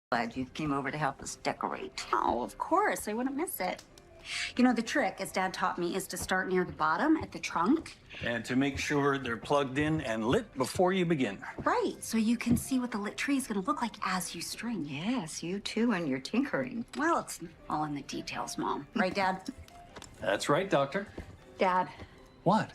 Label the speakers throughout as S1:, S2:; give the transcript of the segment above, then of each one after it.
S1: Glad you came over to help us decorate.
S2: Oh, of course. I wouldn't miss it. You know, the trick, as Dad taught me, is to start near the bottom at the trunk.
S3: And to make sure they're plugged in and lit before you begin.
S2: Right, so you can see what the lit tree is going to look like as you string.
S1: Yes, you too, and your tinkering.
S2: Well, it's all in the details, Mom. Right, Dad?
S3: That's right, Doctor.
S2: Dad,
S3: What?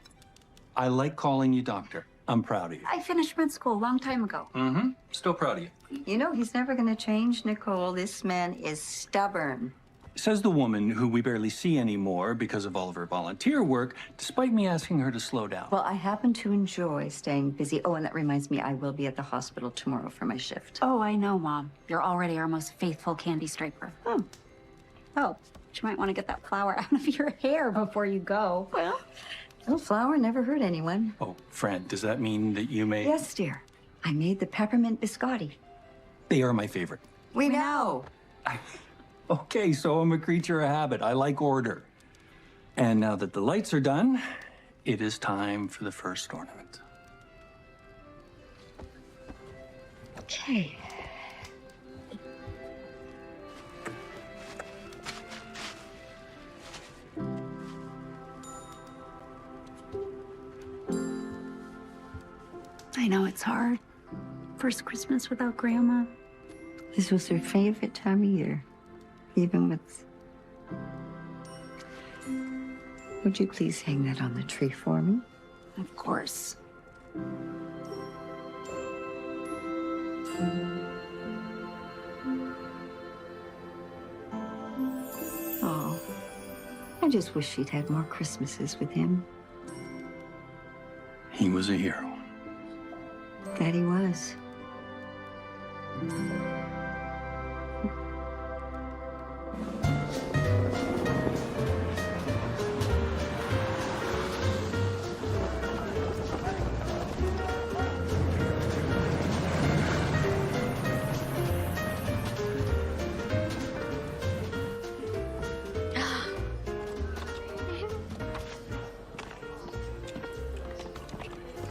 S3: I like calling you Doctor. I'm proud of you.
S2: I finished med school a long time ago.
S3: Mm-hmm. Still proud of you.
S1: You know, he's never going to change, Nicole. This man is stubborn.
S3: Says the woman who we barely see anymore because of all of her volunteer work, despite me asking her to slow down.
S1: Well, I happen to enjoy staying busy. Oh, and that reminds me, I will be at the hospital tomorrow for my shift.
S2: Oh, I know, Mom. You're already our most faithful candy striper.
S1: Oh.
S2: Oh, but you might want to get that flower out of your hair before you go.
S1: Well, no flour never hurt anyone.
S3: Oh, Fran, does that mean that you may...
S1: Yes, dear. I made the peppermint biscotti.
S3: They are my favorite.
S1: We know.
S3: Okay, so I'm a creature of habit. I like order. And now that the lights are done, it is time for the first ornament.
S1: Okay.
S2: I know it's hard. First Christmas without Grandma.
S1: This was her favorite time of year, even with... Would you please hang that on the tree for me?
S2: Of course.
S1: Oh, I just wish she'd had more Christmases with him.
S3: He was a hero.
S1: That he was.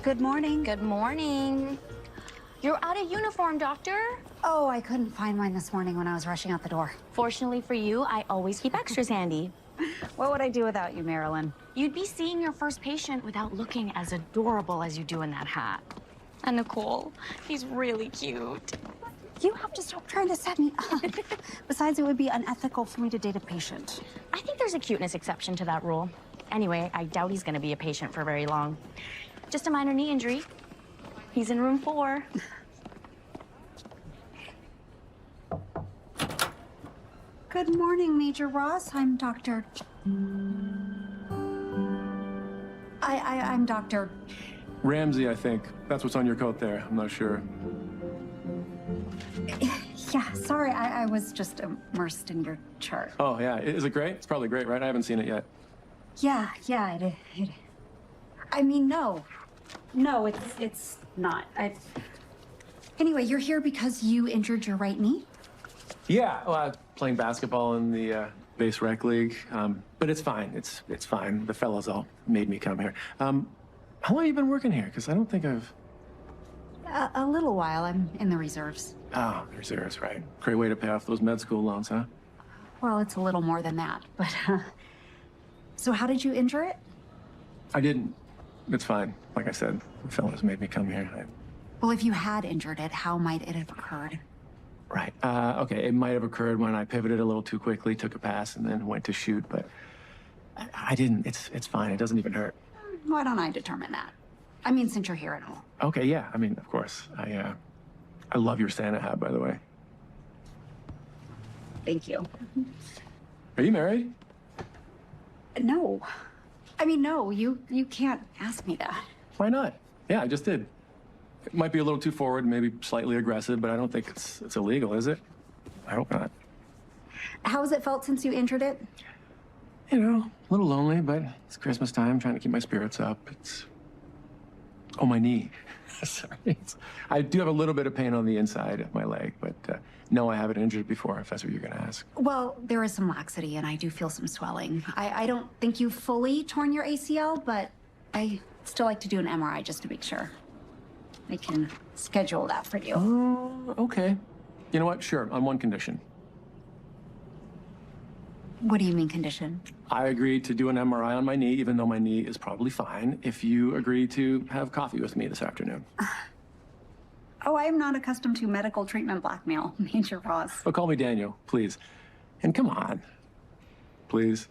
S2: Good morning.
S4: Good morning. You're out of uniform, Doctor.
S2: Oh, I couldn't find mine this morning when I was rushing out the door.
S4: Fortunately for you, I always keep extras handy.
S2: What would I do without you, Marilyn?
S4: You'd be seeing your first patient without looking as adorable as you do in that hat. And Nicole, he's really cute.
S2: You have to stop trying to set me up. Besides, it would be unethical for me to date a patient.
S4: I think there's a cuteness exception to that rule. Anyway, I doubt he's gonna be a patient for very long. Just a minor knee injury. He's in room 4.
S2: Good morning, Major Ross. I'm Dr. I'm Dr.
S5: Ramsey, I think. That's what's on your coat there. I'm not sure.
S2: Yeah, sorry, I was just immersed in your chart.
S5: Oh, yeah. Is it great? It's probably great, right? I haven't seen it yet.
S2: Yeah, I mean, no. No, it's not. Anyway, you're here because you injured your right knee?
S5: Yeah, well, I was playing basketball in the base rec league, but it's fine. It's fine. The fellows all made me come here. How long have you been working here? Because I don't think I've...
S2: A little while. I'm in the reserves.
S5: Oh, reserves, right. Great way to pay off those med school loans, huh?
S2: Well, it's a little more than that, but... So how did you injure it?
S5: I didn't. It's fine. Like I said, the fellows made me come here.
S2: Well, if you had injured it, how might it have occurred?
S5: Right. Okay, it might have occurred when I pivoted a little too quickly, took a pass, and then went to shoot, but I didn't. It's fine. It doesn't even hurt.
S2: Why don't I determine that? I mean, since you're here at all.
S5: Okay, yeah. I mean, of course. I love your Santa hat, by the way.
S2: Thank you.
S5: Are you married?
S2: No. I mean, no, you can't ask me that.
S5: Why not? Yeah, I just did. It might be a little too forward, maybe slightly aggressive, but I don't think it's illegal, is it? I hope not.
S2: How has it felt since you injured it?
S5: You know, a little lonely, but it's Christmas time, trying to keep my spirits up. It's... Oh, my knee. Sorry. I do have a little bit of pain on the inside of my leg, but no, I haven't injured before, if that's what you're going to ask.
S2: Well, there is some laxity, and I do feel some swelling. I don't think you've fully torn your ACL, but I still like to do an MRI just to make sure. I can schedule that for you.
S5: Oh, okay. You know what? Sure, on one condition.
S2: What do you mean, condition?
S5: I agreed to do an MRI on my knee, even though my knee is probably fine, if you agree to have coffee with me this afternoon.
S2: Oh, I am not accustomed to medical treatment blackmail, Major Ross.
S5: Oh, call me Daniel, please. And come on. Please.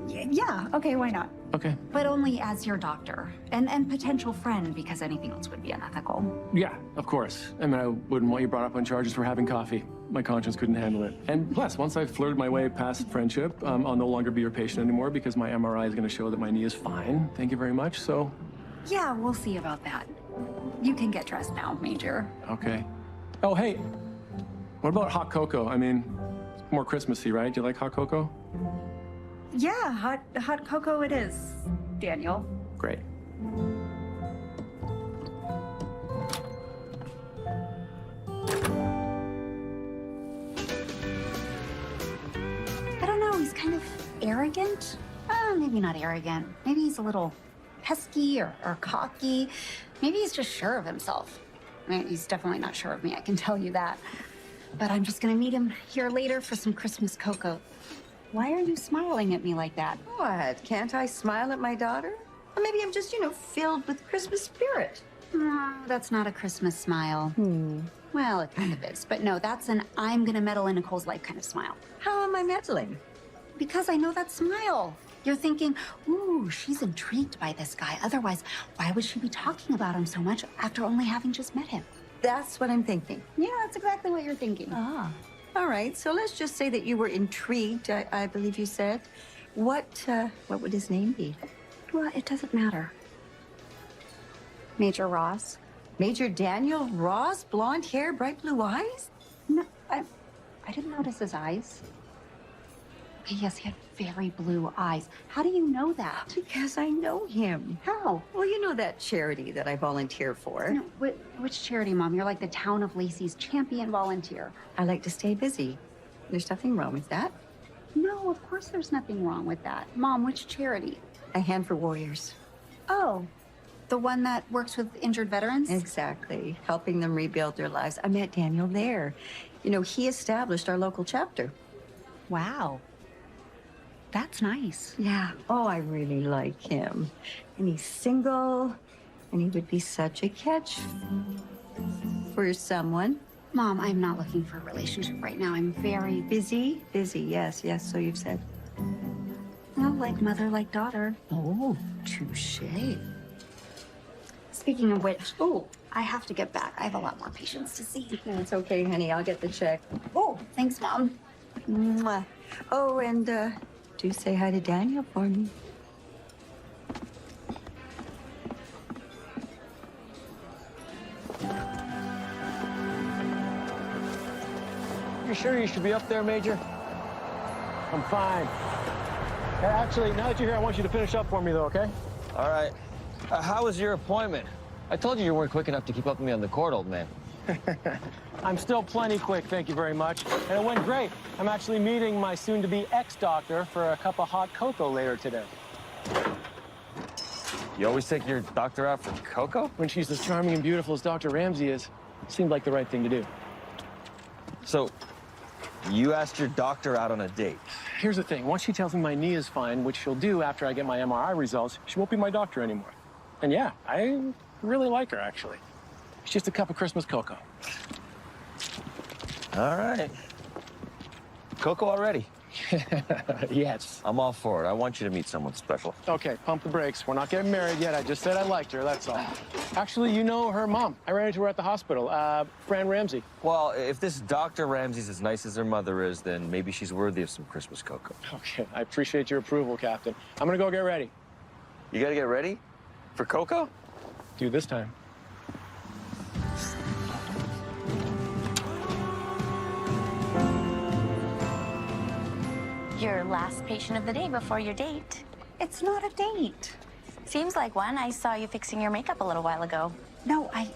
S2: Yeah, okay, why not?
S5: Okay.
S2: But only as your doctor and potential friend, because anything else would be unethical.
S5: Yeah, of course. I mean, I wouldn't want you brought up on charges for having coffee. My conscience couldn't handle it. And plus, once I've flirted my way past friendship, I'll no longer be your patient anymore because my MRI is going to show that my knee is fine. Thank you very much. So,
S2: Yeah, we'll see about that. You can get dressed now, Major.
S5: okay. Oh, hey, what about hot cocoa? I mean, it's more Christmassy, right? Do you like hot cocoa?
S2: Yeah, hot cocoa it is, Daniel.
S5: Great.
S2: I don't know, he's kind of arrogant. Maybe not arrogant. Maybe he's a little pesky or cocky. Maybe he's just sure of himself. I mean, he's definitely not sure of me, I can tell you that. But I'm just gonna meet him here later for some Christmas cocoa. Why are you smiling at me like that?
S1: What? Can't I smile at my daughter? Or maybe I'm just, filled with Christmas spirit.
S2: No, that's not a Christmas smile. Well, it kind of is. But no, that's an I'm gonna meddle in Nicole's life kind of smile.
S1: How am I meddling?
S2: Because I know that smile. You're thinking, ooh, she's intrigued by this guy. Otherwise, why would she be talking about him so much after only having just met him?
S1: That's what I'm thinking.
S2: Yeah, that's exactly what you're thinking.
S1: Ah. All right, so let's just say that you were intrigued, I believe you said. What would his name be?
S2: Well, it doesn't matter. Major Ross?
S1: Major Daniel Ross, blonde hair, bright blue eyes?
S2: No, I didn't notice his eyes. Okay, yes, he had very blue eyes. How do you know that?
S1: Because I know him.
S2: How?
S1: Well, you know that charity that I volunteer for.
S2: No, which charity, Mom? You're like the town of Lacey's champion volunteer.
S1: I like to stay busy. There's nothing wrong with that.
S2: No, of course there's nothing wrong with that. Mom, which charity?
S1: A Hand for Warriors.
S2: Oh, the one that works with injured veterans?
S1: Exactly. Helping them rebuild their lives. I met Daniel there. He established our local chapter.
S2: Wow. That's nice.
S1: Yeah. Oh, I really like him. And he's single, and he would be such a catch for someone.
S2: Mom, I'm not looking for a relationship right now. I'm very busy.
S1: Busy, yes, so you've said.
S2: Well, like mother, like daughter.
S1: Oh, touche.
S2: Speaking of which, I have to get back. I have a lot more patients to see.
S1: It's okay, honey. I'll get the check.
S2: Oh, thanks, Mom.
S1: Mwah. Oh, and do say hi to Daniel for me.
S6: You sure you should be up there, Major? I'm fine. Hey, actually, now that you're here, I want you to finish up for me, though, okay?
S7: All right. How was your appointment? I told you weren't quick enough to keep up with me on the court, old man.
S6: I'm still plenty quick, thank you very much. And it went great. I'm actually meeting my soon-to-be ex-doctor for a cup of hot cocoa later today.
S7: You always take your doctor out for cocoa?
S6: When she's as charming and beautiful as Dr. Ramsey is, seemed like the right thing to do.
S7: So, you asked your doctor out on a date?
S6: Here's the thing. Once she tells me my knee is fine, which she'll do after I get my MRI results, she won't be my doctor anymore. And yeah, I really like her, actually. It's just a cup of Christmas cocoa.
S7: All right. Cocoa already?
S6: Yes.
S7: I'm all for it. I want you to meet someone special.
S6: Okay, pump the brakes. We're not getting married yet. I just said I liked her, that's all. Actually, you know her mom. I ran into her at the hospital, Fran Ramsey.
S7: Well, if this Dr. Ramsey's as nice as her mother is, then maybe she's worthy of some Christmas cocoa.
S6: Okay, I appreciate your approval, Captain. I'm gonna go get ready.
S7: You gotta get ready? For cocoa?
S6: Do this time.
S4: Your last patient of the day before your date.
S2: It's not a date.
S4: Seems like one. I saw you fixing your makeup a little while ago.
S2: No, I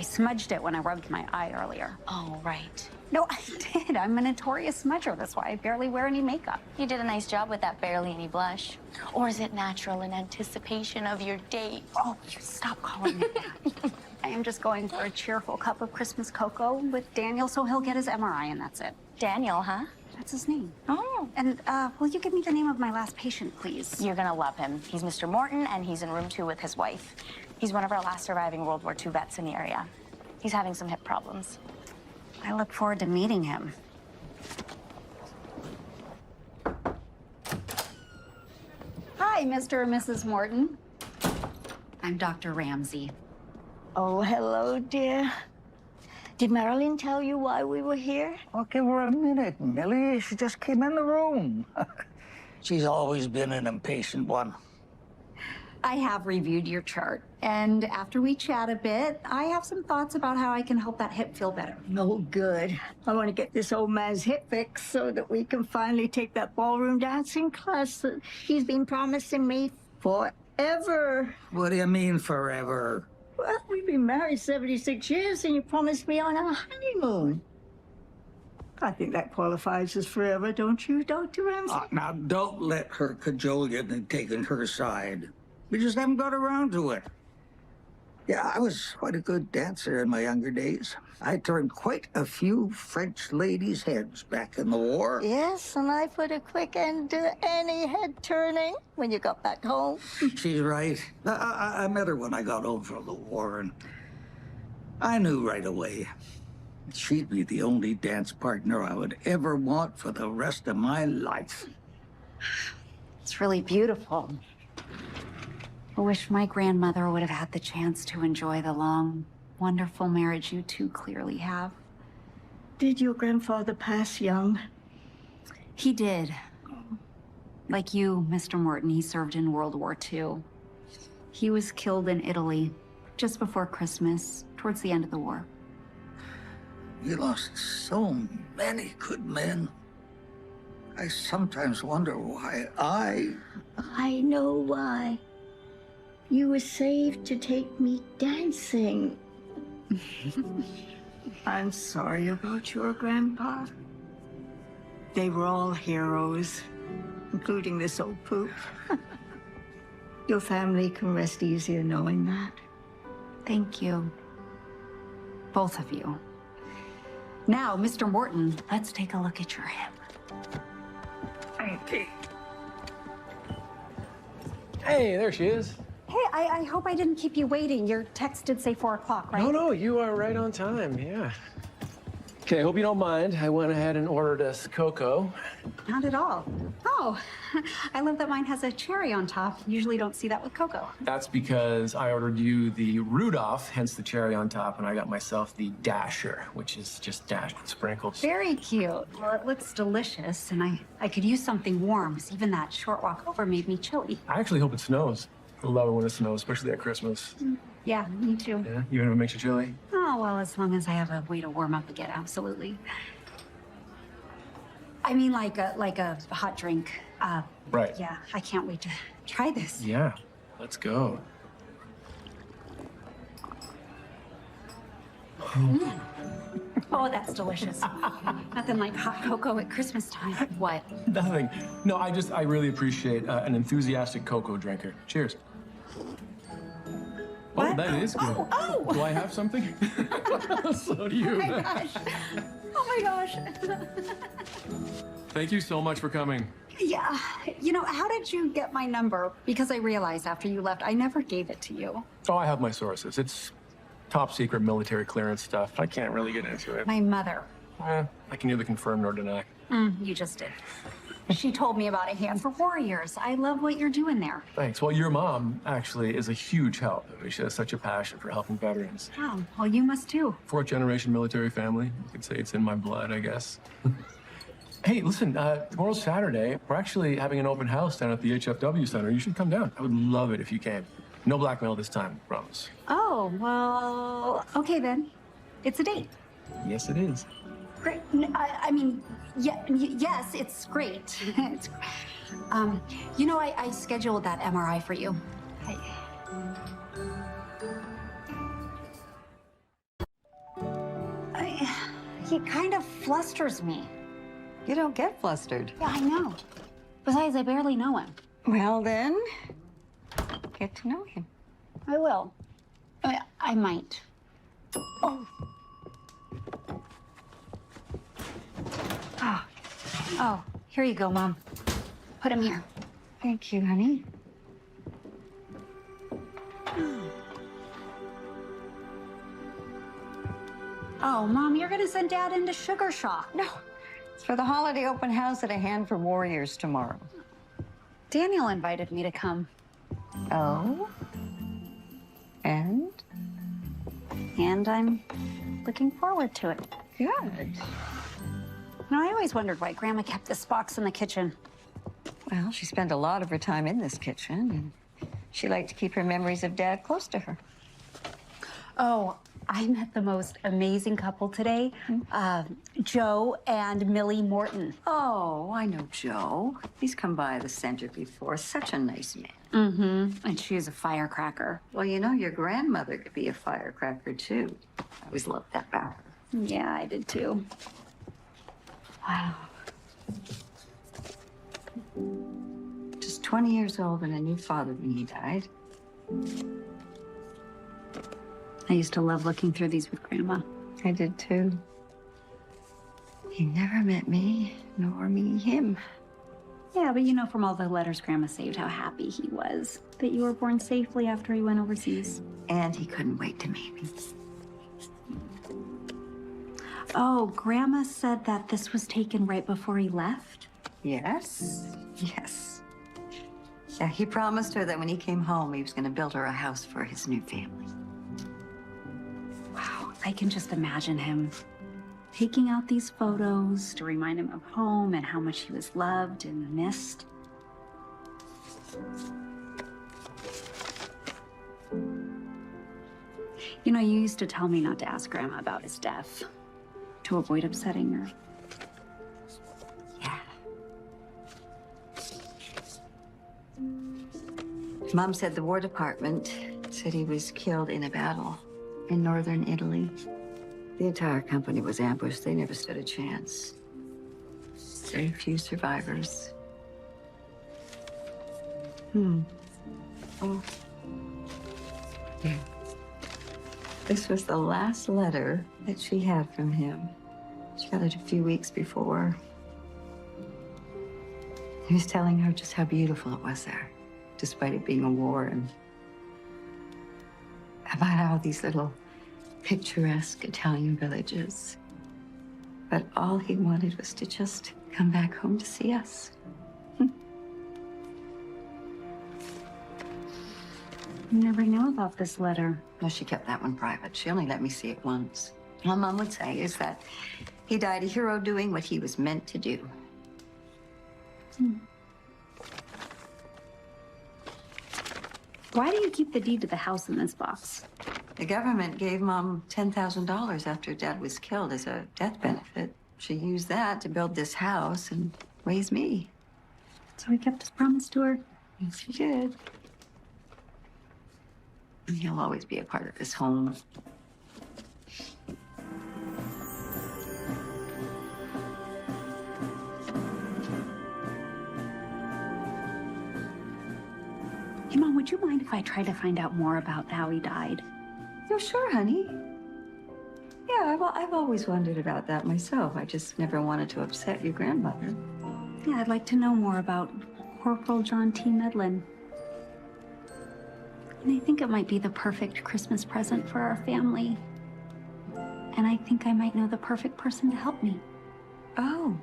S2: smudged it when I rubbed my eye earlier.
S4: Oh, right.
S2: No, I did. I'm a notorious smudger. That's why I barely wear any makeup.
S4: You did a nice job with that barely any blush. Or is it natural in anticipation of your date?
S2: Oh, you stop calling it that. I am just going for a cheerful cup of Christmas cocoa with Daniel, so he'll get his MRI and that's it.
S4: Daniel, huh?
S2: That's his name.
S4: Oh.
S2: And will you give me the name of my last patient, please?
S4: You're gonna love him. He's Mr. Morton, and he's in room 2 with his wife. He's one of our last surviving World War II vets in the area. He's having some hip problems.
S2: I look forward to meeting him. Hi, Mr. and Mrs. Morton. I'm Dr. Ramsey.
S8: Oh, hello, dear. Did Marilyn tell you why we were here?
S9: I'll give her a minute, Millie. She just came in the room. She's always been an impatient one.
S2: I have reviewed your chart, and after we chat a bit, I have some thoughts about how I can help that hip feel better.
S8: No good. I want to get this old man's hip fixed so that we can finally take that ballroom dancing class that he's been promising me forever.
S9: What do you mean forever?
S8: Well, we've been married 76 years, and you promised me on our honeymoon. I think that qualifies as forever, don't you, Dr. Ramsey?
S9: Now, don't let her cajole you into taking her side. We just haven't got around to it. Yeah, I was quite a good dancer in my younger days. I turned quite a few French ladies' heads back in the war.
S8: Yes, and I put a quick end to any head turning when you got back home.
S9: She's right. I met her when I got home from the war, and I knew right away she'd be the only dance partner I would ever want for the rest of my life.
S2: It's really beautiful. I wish my grandmother would have had the chance to enjoy the long, wonderful marriage you two clearly have.
S8: Did your grandfather pass young?
S2: He did. Like you, Mr. Morton, he served in World War II. He was killed in Italy just before Christmas, towards the end of the war.
S9: You lost so many good men. I sometimes wonder why
S8: I know why. You were saved to take me dancing. I'm sorry about your grandpa. They were all heroes, including this old poop. Your family can rest easier knowing that.
S2: Thank you. Both of you. Now, Mr. Morton, let's take a look at your hip.
S9: Okay.
S6: Hey, there she is.
S2: Hey, I hope I didn't keep you waiting. Your text did say 4 o'clock, right?
S6: No, you are right on time, yeah. Okay, hope you don't mind. I went ahead and ordered us cocoa.
S2: Not at all. Oh, I love that mine has a cherry on top. Usually don't see that with cocoa.
S5: That's because I ordered you the Rudolph, hence the cherry on top, and I got myself the Dasher, which is just dashed with sprinkles.
S2: Very cute. Well, it looks delicious, and I could use something warm, because even that short walk over made me chilly.
S5: I actually hope it snows. I love it when it snows, especially at Christmas.
S2: Yeah, me too.
S5: Yeah, even if it makes you chilly.
S2: Oh, well, as long as I have a way to warm up again, absolutely. I mean, like a hot drink.
S5: Right.
S2: Yeah, I can't wait to try this.
S5: Yeah, let's go.
S2: Oh, that's delicious. Nothing like hot cocoa at Christmas time. What?
S5: Nothing. No, I really appreciate an enthusiastic cocoa drinker. Cheers.
S2: What?
S5: Oh, that is good.
S2: Oh.
S5: Do I have something? So do you.
S2: Oh my gosh. Oh my gosh.
S5: Thank you so much for coming.
S2: Yeah. You know, how did you get my number? Because I realized after you left, I never gave it to you.
S5: Oh, I have my sources. It's top secret military clearance stuff. I can't really get into it.
S2: My mother.
S5: I can neither confirm nor deny.
S2: You just did. She told me about a Hand for Warriors. I love what you're doing there.
S5: Thanks. Well, your mom actually is a huge help. I mean, she has such a passion for helping veterans.
S2: Oh, well, you must too.
S5: 4th-generation military family. You could say it's in my blood, I guess. Hey, listen, tomorrow's Saturday. We're actually having an open house down at the HFW Center. You should come down. I would love it if you came. No blackmail this time, promise.
S2: Oh, well, okay then. It's a date.
S5: Yes, it is.
S2: Great. I mean, yes, it's great. It's, you know, I scheduled that MRI for you. He kind of flusters me.
S1: You don't get flustered.
S2: Yeah, I know. Besides, I barely know him.
S1: Well, then, get to know him.
S2: I will. I might. Oh, here you go, Mom. Put him here.
S1: Thank you, honey.
S2: Oh, Mom, you're gonna send Dad into sugar shock.
S1: No, it's for the holiday open house at A Hand for Warriors tomorrow.
S2: Daniel invited me to come.
S1: Oh? And?
S2: And I'm looking forward to it.
S1: Good.
S2: You know, I always wondered why Grandma kept this box in the kitchen.
S1: Well, she spent a lot of her time in this kitchen, and she liked to keep her memories of Dad close to her.
S2: Oh, I met the most amazing couple today. Joe and Millie Morton.
S1: Oh, I know Joe. He's come by the center before. Such a nice man.
S2: Mm-hmm. And she is a firecracker.
S1: Well, you know, your grandmother could be a firecracker, too. I always loved that about her.
S2: Yeah, I did too.
S1: Wow. Just 20 years old and a new father when he died.
S2: I used to love looking through these with Grandma.
S1: I did, too. He never met me, nor me him.
S2: Yeah, but you know from all the letters Grandma saved how happy he was that you were born safely after he went overseas.
S1: And he couldn't wait to meet me.
S2: Oh, Grandma said that this was taken right before he left?
S1: Yes, yes. Yeah, he promised her that when he came home, he was going to build her a house for his new family.
S2: Wow, I can just imagine him taking out these photos to remind him of home and how much he was loved and missed. You know, you used to tell me not to ask Grandma about his death to avoid upsetting her.
S1: Yeah. Mom said the War Department said he was killed in a battle in northern Italy. The entire company was ambushed. They never stood a chance. Very few survivors. Oh. Yeah. This was the last letter that she had from him. She got it a few weeks before. He was telling her just how beautiful it was there, despite it being a war, and about how these little picturesque Italian villages. But all he wanted was to just come back home to see us.
S2: You never knew about this letter.
S1: No, she kept that one private. She only let me see it once. All Mom would say is that he died a hero doing what he was meant to do.
S2: Why do you keep the deed to the house in this box?
S1: The government gave Mom $10,000 after Dad was killed as a death benefit. She used that to build this house and raise me.
S2: So he kept his promise to her?
S1: Yes, he did. And he'll always be a part of this home.
S2: Hey, Mom, would you mind if I tried to find out more about how he died?
S1: Oh, sure, honey. Yeah, I've always wondered about that myself. I just never wanted to upset your grandmother.
S2: Yeah, I'd like to know more about Corporal John T. Medlin. And I think it might be the perfect Christmas present for our family. And I think I might know the perfect person to help me.
S1: Oh.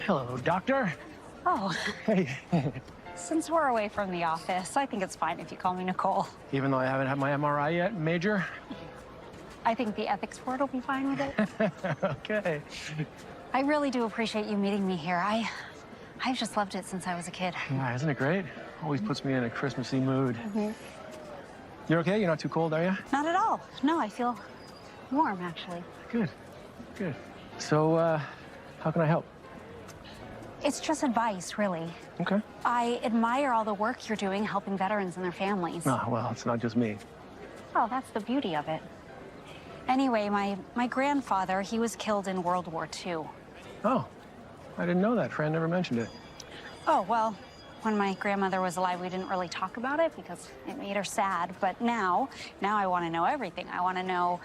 S6: Hello, doctor.
S2: Oh,
S6: Hey.
S2: since we're away from the office, I think it's fine if you call me Nicole.
S6: Even though I haven't had my MRI yet, Major?
S2: I think the ethics board will be fine with it.
S6: Okay.
S2: I really do appreciate you meeting me here. I've just loved it since I was a kid.
S6: Yeah, isn't it great? Always puts me in a Christmassy mood. You're okay? You're not too cold, are you?
S2: Not at all. No, I feel warm, actually.
S6: Good. Good. So, how can I help?
S2: It's just advice, really.
S6: Okay.
S2: I admire all the work you're doing helping veterans and their families.
S6: Oh, well, it's not just me.
S2: Well, that's the beauty of it. Anyway, my grandfather, he was killed in World War II.
S6: Oh, I didn't know that. Fran never mentioned it.
S2: Oh, well, when my grandmother was alive, we didn't really talk about it because it made her sad. But now I want to know everything. I want to know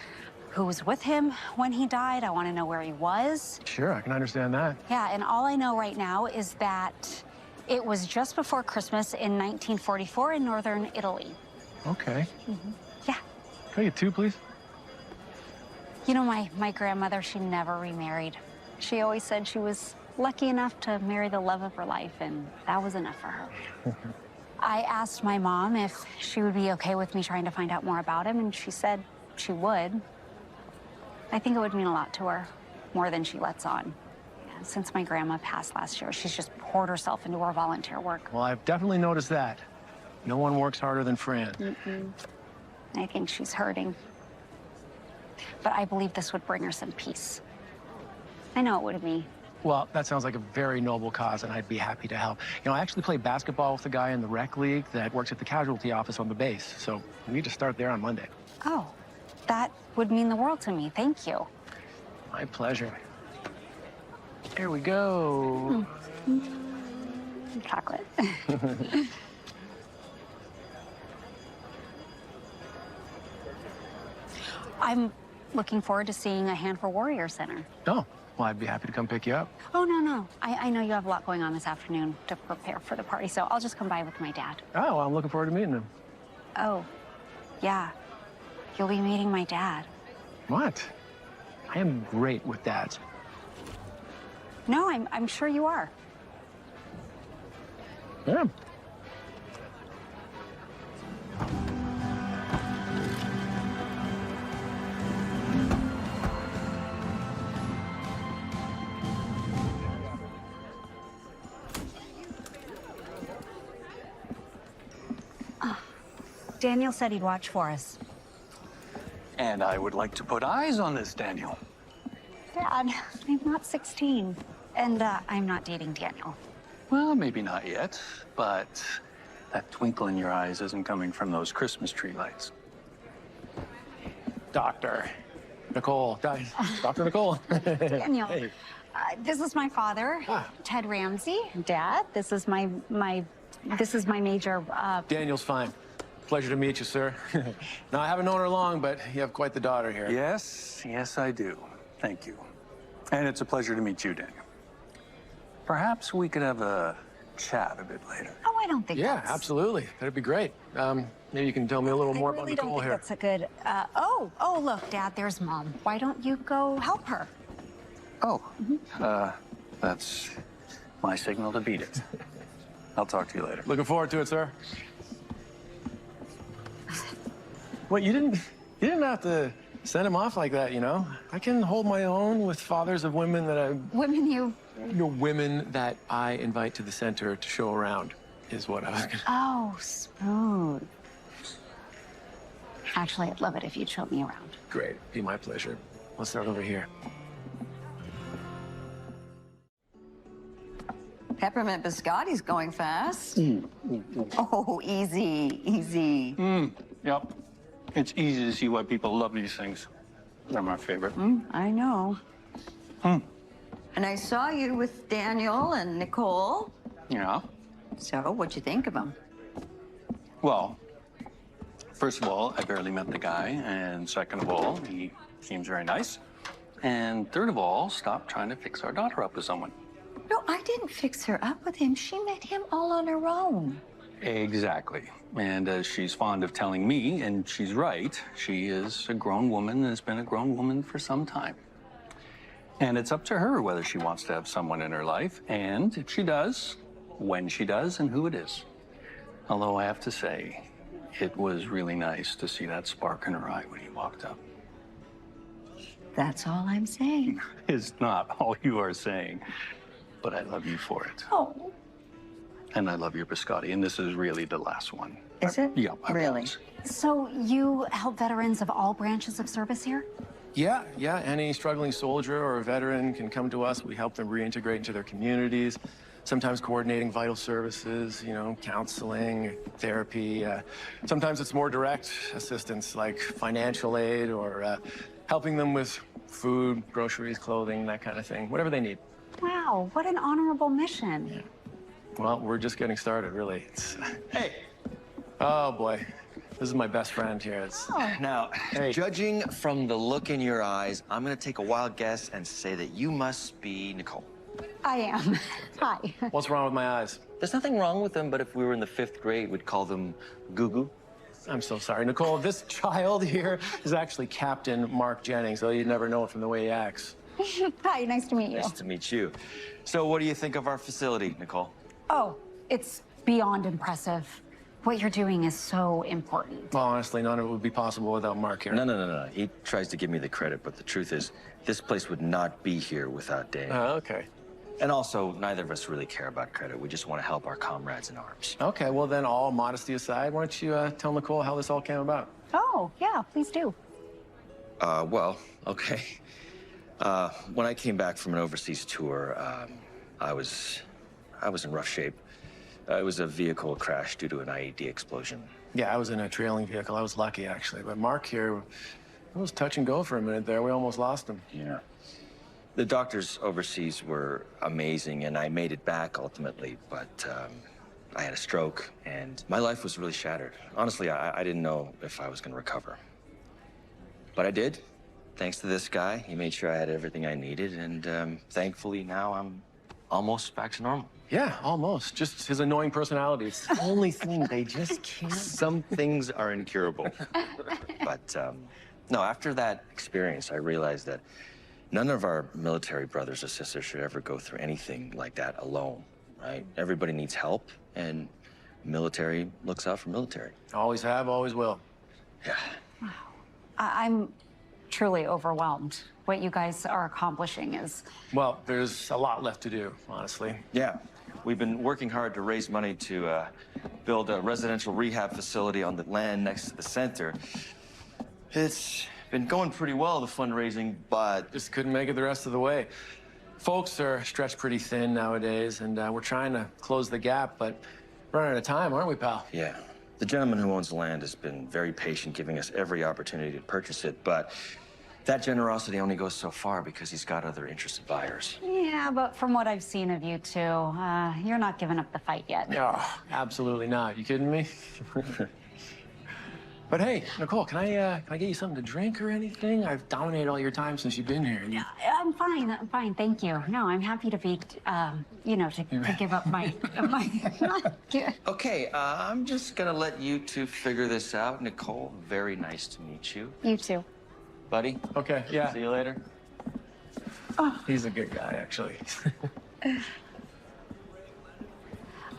S2: who was with him when he died. I want to know where he was.
S6: Sure, I can understand that.
S2: Yeah, and all I know right now is that it was just before Christmas in 1944 in northern Italy.
S6: Okay.
S2: Yeah.
S6: Can I get two, please?
S2: You know, my grandmother, she never remarried. She always said she was lucky enough to marry the love of her life, and that was enough for her. I asked my mom if she would be okay with me trying to find out more about him, and she said she would. I think it would mean a lot to her, more than she lets on. Yeah, since my grandma passed last year, she's just poured herself into her volunteer work.
S6: Well, I've definitely noticed that. No one works harder than Fran.
S2: I think she's hurting. But I believe this would bring her some peace. I know it would be.
S6: Well, that sounds like a very noble cause, and I'd be happy to help. You know, I actually play basketball with a guy in the rec league that works at the casualty office on the base, so we need to start there on Monday.
S2: Oh, that would mean the world to me. Thank you.
S6: My pleasure. There we go.
S2: Chocolate. I'm looking forward to seeing A Hand for Warrior Center.
S6: Oh, well, I'd be happy to come pick you up.
S2: Oh, no. I know you have a lot going on this afternoon to prepare for the party, so I'll just come by with my dad.
S6: Oh, well, I'm looking forward to meeting him.
S2: Oh, yeah. You'll be meeting my dad.
S6: What? I am great with dads.
S2: No, I'm sure you are.
S6: Yeah.
S2: Daniel said he'd watch for us.
S3: And I would like to put eyes on this, Daniel.
S2: Dad, I'm not 16. And I'm not dating Daniel.
S3: Well, maybe not yet, but that twinkle in your eyes isn't coming from those Christmas tree lights.
S6: Dr. Nicole. Dr. Nicole.
S2: Daniel,
S6: Hey.
S2: this is my father, Ted Ramsey. Dad, this is my major.
S6: Daniel's fine. Pleasure to meet you, sir. Now, I haven't known her long, but you have quite the daughter here.
S3: Yes, I do. Thank you. And it's a pleasure to meet you, Daniel. Perhaps we could have a chat a bit later.
S2: Oh, I don't think
S6: Yeah,
S2: that's...
S6: absolutely. That'd be great. Maybe you can tell me a little more
S2: I really
S6: about
S2: don't
S6: Nicole
S2: think
S6: here.
S2: that's a good... Oh, look, Dad, there's Mom. Why don't you go help her?
S3: Oh, that's my signal to beat it. I'll talk to you later.
S6: Looking forward to it, sir. What, you didn't have to send him off like that, you know? I can hold my own with fathers of women that I...
S2: Women you...
S6: women that I invite to the center to show around, is what I was gonna...
S2: Oh, smooth. Actually, I'd love it if you'd show me around.
S6: Great, be my pleasure. Let's start over here.
S1: Peppermint biscotti's going fast. Oh, easy.
S3: Yep. It's easy to see why people love these things. They're my favorite.
S1: I know. And I saw you with Daniel and Nicole.
S3: Yeah.
S1: So, what'd you think of them?
S3: Well, first of all, I barely met the guy. And second of all, he seems very nice. And third of all, stop trying to fix our daughter up with someone.
S1: No, I didn't fix her up with him. She met him all on her own.
S3: Exactly. And as she's fond of telling me, and she's right, she is a grown woman and has been a grown woman for some time. And it's up to her whether she wants to have someone in her life, and if she does, when she does, and who it is. Although I have to say, it was really nice to see that spark in her eye when he walked up.
S1: That's all I'm saying.
S3: It's not all you are saying, but I love you for it.
S1: Oh.
S3: And I love your biscotti, and this is really the last one.
S1: Is it?
S3: Yeah, I
S1: Really?
S3: promise.
S2: So you help veterans of all branches of service here?
S5: Yeah, yeah. Any struggling soldier or veteran can come to us. We help them reintegrate into their communities, sometimes coordinating vital services, counseling, therapy. Sometimes it's more direct assistance, like financial aid or helping them with food, groceries, clothing, that kind of thing, whatever they need.
S2: Wow, what an honorable mission.
S5: Yeah. Well, we're just getting started, really.
S7: Hey.
S5: Oh, boy. This is my best friend here.
S7: Now,
S5: Hey.
S7: judging from the look in your eyes, I'm gonna take a wild guess and say that you must be Nicole.
S2: I am. Hi.
S5: What's wrong with my eyes?
S7: There's nothing wrong with them, but if we were in the 5th grade, we'd call them goo-goo.
S5: I'm so sorry, Nicole. This child here is actually Captain Mark Jennings, though you'd never know it from the way he acts.
S2: Hi, nice to meet you.
S7: Nice to meet you. So what do you think of our facility, Nicole?
S2: Oh, it's beyond impressive. What you're doing is so important.
S5: Well, honestly, none of it would be possible without Mark here.
S7: No. He tries to give me the credit, but the truth is, this place would not be here without Dave.
S5: Oh, okay.
S7: And also, neither of us really care about credit. We just want to help our comrades in arms.
S5: Okay, well then, all modesty aside, why don't you tell Nicole how this all came about?
S2: Oh, yeah, please do.
S7: Well, okay. When I came back from an overseas tour, I was in rough shape. It was a vehicle crash due to an IED explosion.
S5: Yeah, I was in a trailing vehicle. I was lucky, actually. But Mark here, it was touch and go for a minute there. We almost lost him.
S7: Yeah. The doctors overseas were amazing, and I made it back ultimately, but I had a stroke, and my life was really shattered. Honestly, I didn't know if I was going to recover. But I did, thanks to this guy. He made sure I had everything I needed, and thankfully now I'm almost back to normal.
S5: Yeah, almost. Just his annoying personality. It's the only thing they just can't.
S7: Some things are incurable. But no, after that experience, I realized that none of our military brothers or sisters should ever go through anything like that alone, right? Everybody needs help, and military looks out for military.
S5: Always have, always will.
S7: Yeah.
S2: Wow. I'm truly overwhelmed. What you guys are accomplishing is...
S5: Well, there's a lot left to do, honestly.
S7: Yeah. We've been working hard to raise money to build a residential rehab facility on the land next to the center. It's been going pretty well, the fundraising, but...
S5: Just couldn't make it the rest of the way. Folks are stretched pretty thin nowadays, and we're trying to close the gap, but running out of time, aren't we, pal?
S7: Yeah. The gentleman who owns the land has been very patient, giving us every opportunity to purchase it, but that generosity only goes so far because he's got other interested buyers.
S2: Yeah, but from what I've seen of you two, you're not giving up the fight yet.
S5: No, absolutely not. You kidding me? But hey, Nicole, can I get you something to drink or anything? I've dominated all your time since you've been here.
S2: Yeah, I'm fine, thank you. No, I'm happy to be, to give up my...
S7: Okay, I'm just gonna let you two figure this out. Nicole, very nice to meet you.
S2: You too.
S7: Buddy?
S5: Okay, yeah.
S7: See you later.
S5: Oh. He's a good guy, actually.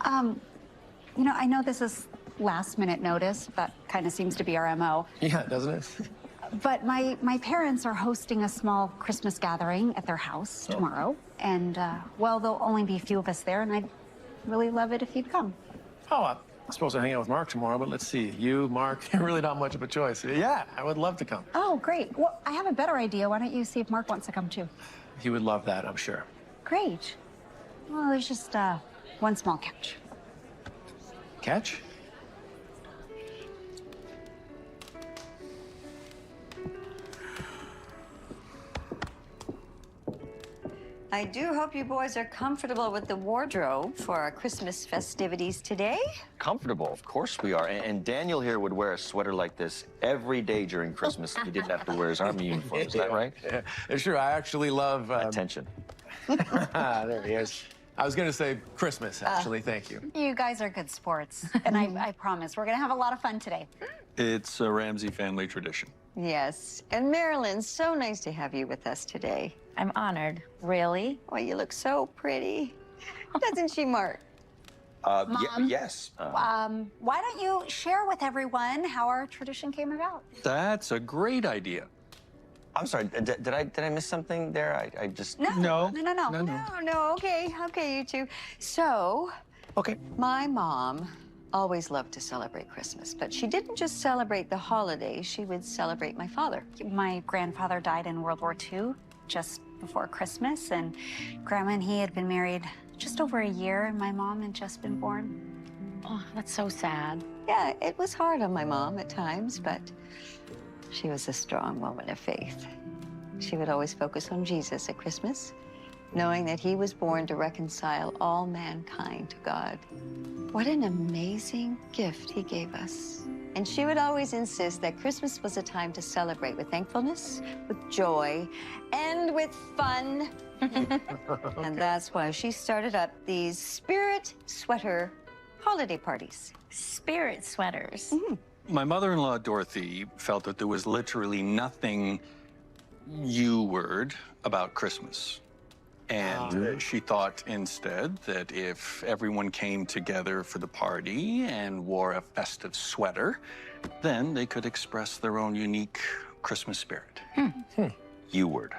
S2: I know this is last-minute notice. That kind of seems to be our MO.
S5: Yeah, doesn't it?
S2: But my parents are hosting a small Christmas gathering at their house tomorrow. And, well, there'll only be a few of us there, and I'd really love it if you'd come.
S5: Oh, I'm supposed to hang out with Mark tomorrow, but let's see. You, Mark, really not much of a choice. Yeah, I would love to come.
S2: Oh, great. Well, I have a better idea. Why don't you see if Mark wants to come, too?
S5: He would love that, I'm sure.
S2: Great. Well, there's just one small catch.
S5: Catch?
S1: I do hope you boys are comfortable with the wardrobe for our Christmas festivities today.
S7: Comfortable, of course we are. And Daniel here would wear a sweater like this every day during Christmas if he didn't have to wear his army uniform. Is that right?
S5: Yeah, sure. I actually love...
S7: Attention.
S5: There he is. I was going to say Christmas, actually. Thank you.
S2: You guys are good sports. And I promise we're going to have a lot of fun today.
S3: It's a Ramsey family tradition.
S1: Yes. And Marilyn, so nice to have you with us today.
S4: I'm honored. Really?
S1: Oh, you look so pretty. Doesn't she, Mark?
S2: Mom?
S7: Yes.
S2: Why don't you share with everyone how our tradition came about?
S3: That's a great idea.
S7: I'm sorry, did I miss something there? I just...
S1: No. Okay, you two.
S7: Okay.
S1: My mom always loved to celebrate Christmas, but she didn't just celebrate the holiday, she would celebrate my father.
S2: My grandfather died in World War II, just before Christmas, and Grandma and he had been married just over a year, and my mom had just been born.
S4: Oh, that's so sad.
S1: Yeah, it was hard on my mom at times, but she was a strong woman of faith. She would always focus on Jesus at Christmas, knowing that he was born to reconcile all mankind to God. What an amazing gift he gave us. And she would always insist that Christmas was a time to celebrate with thankfulness, with joy, and with fun. And that's why she started up these spirit sweater holiday parties.
S4: Spirit sweaters.
S3: My mother-in-law, Dorothy, felt that there was literally nothing you-word about Christmas. And she thought instead that if everyone came together for the party and wore a festive sweater, then they could express their own unique Christmas spirit. You-word.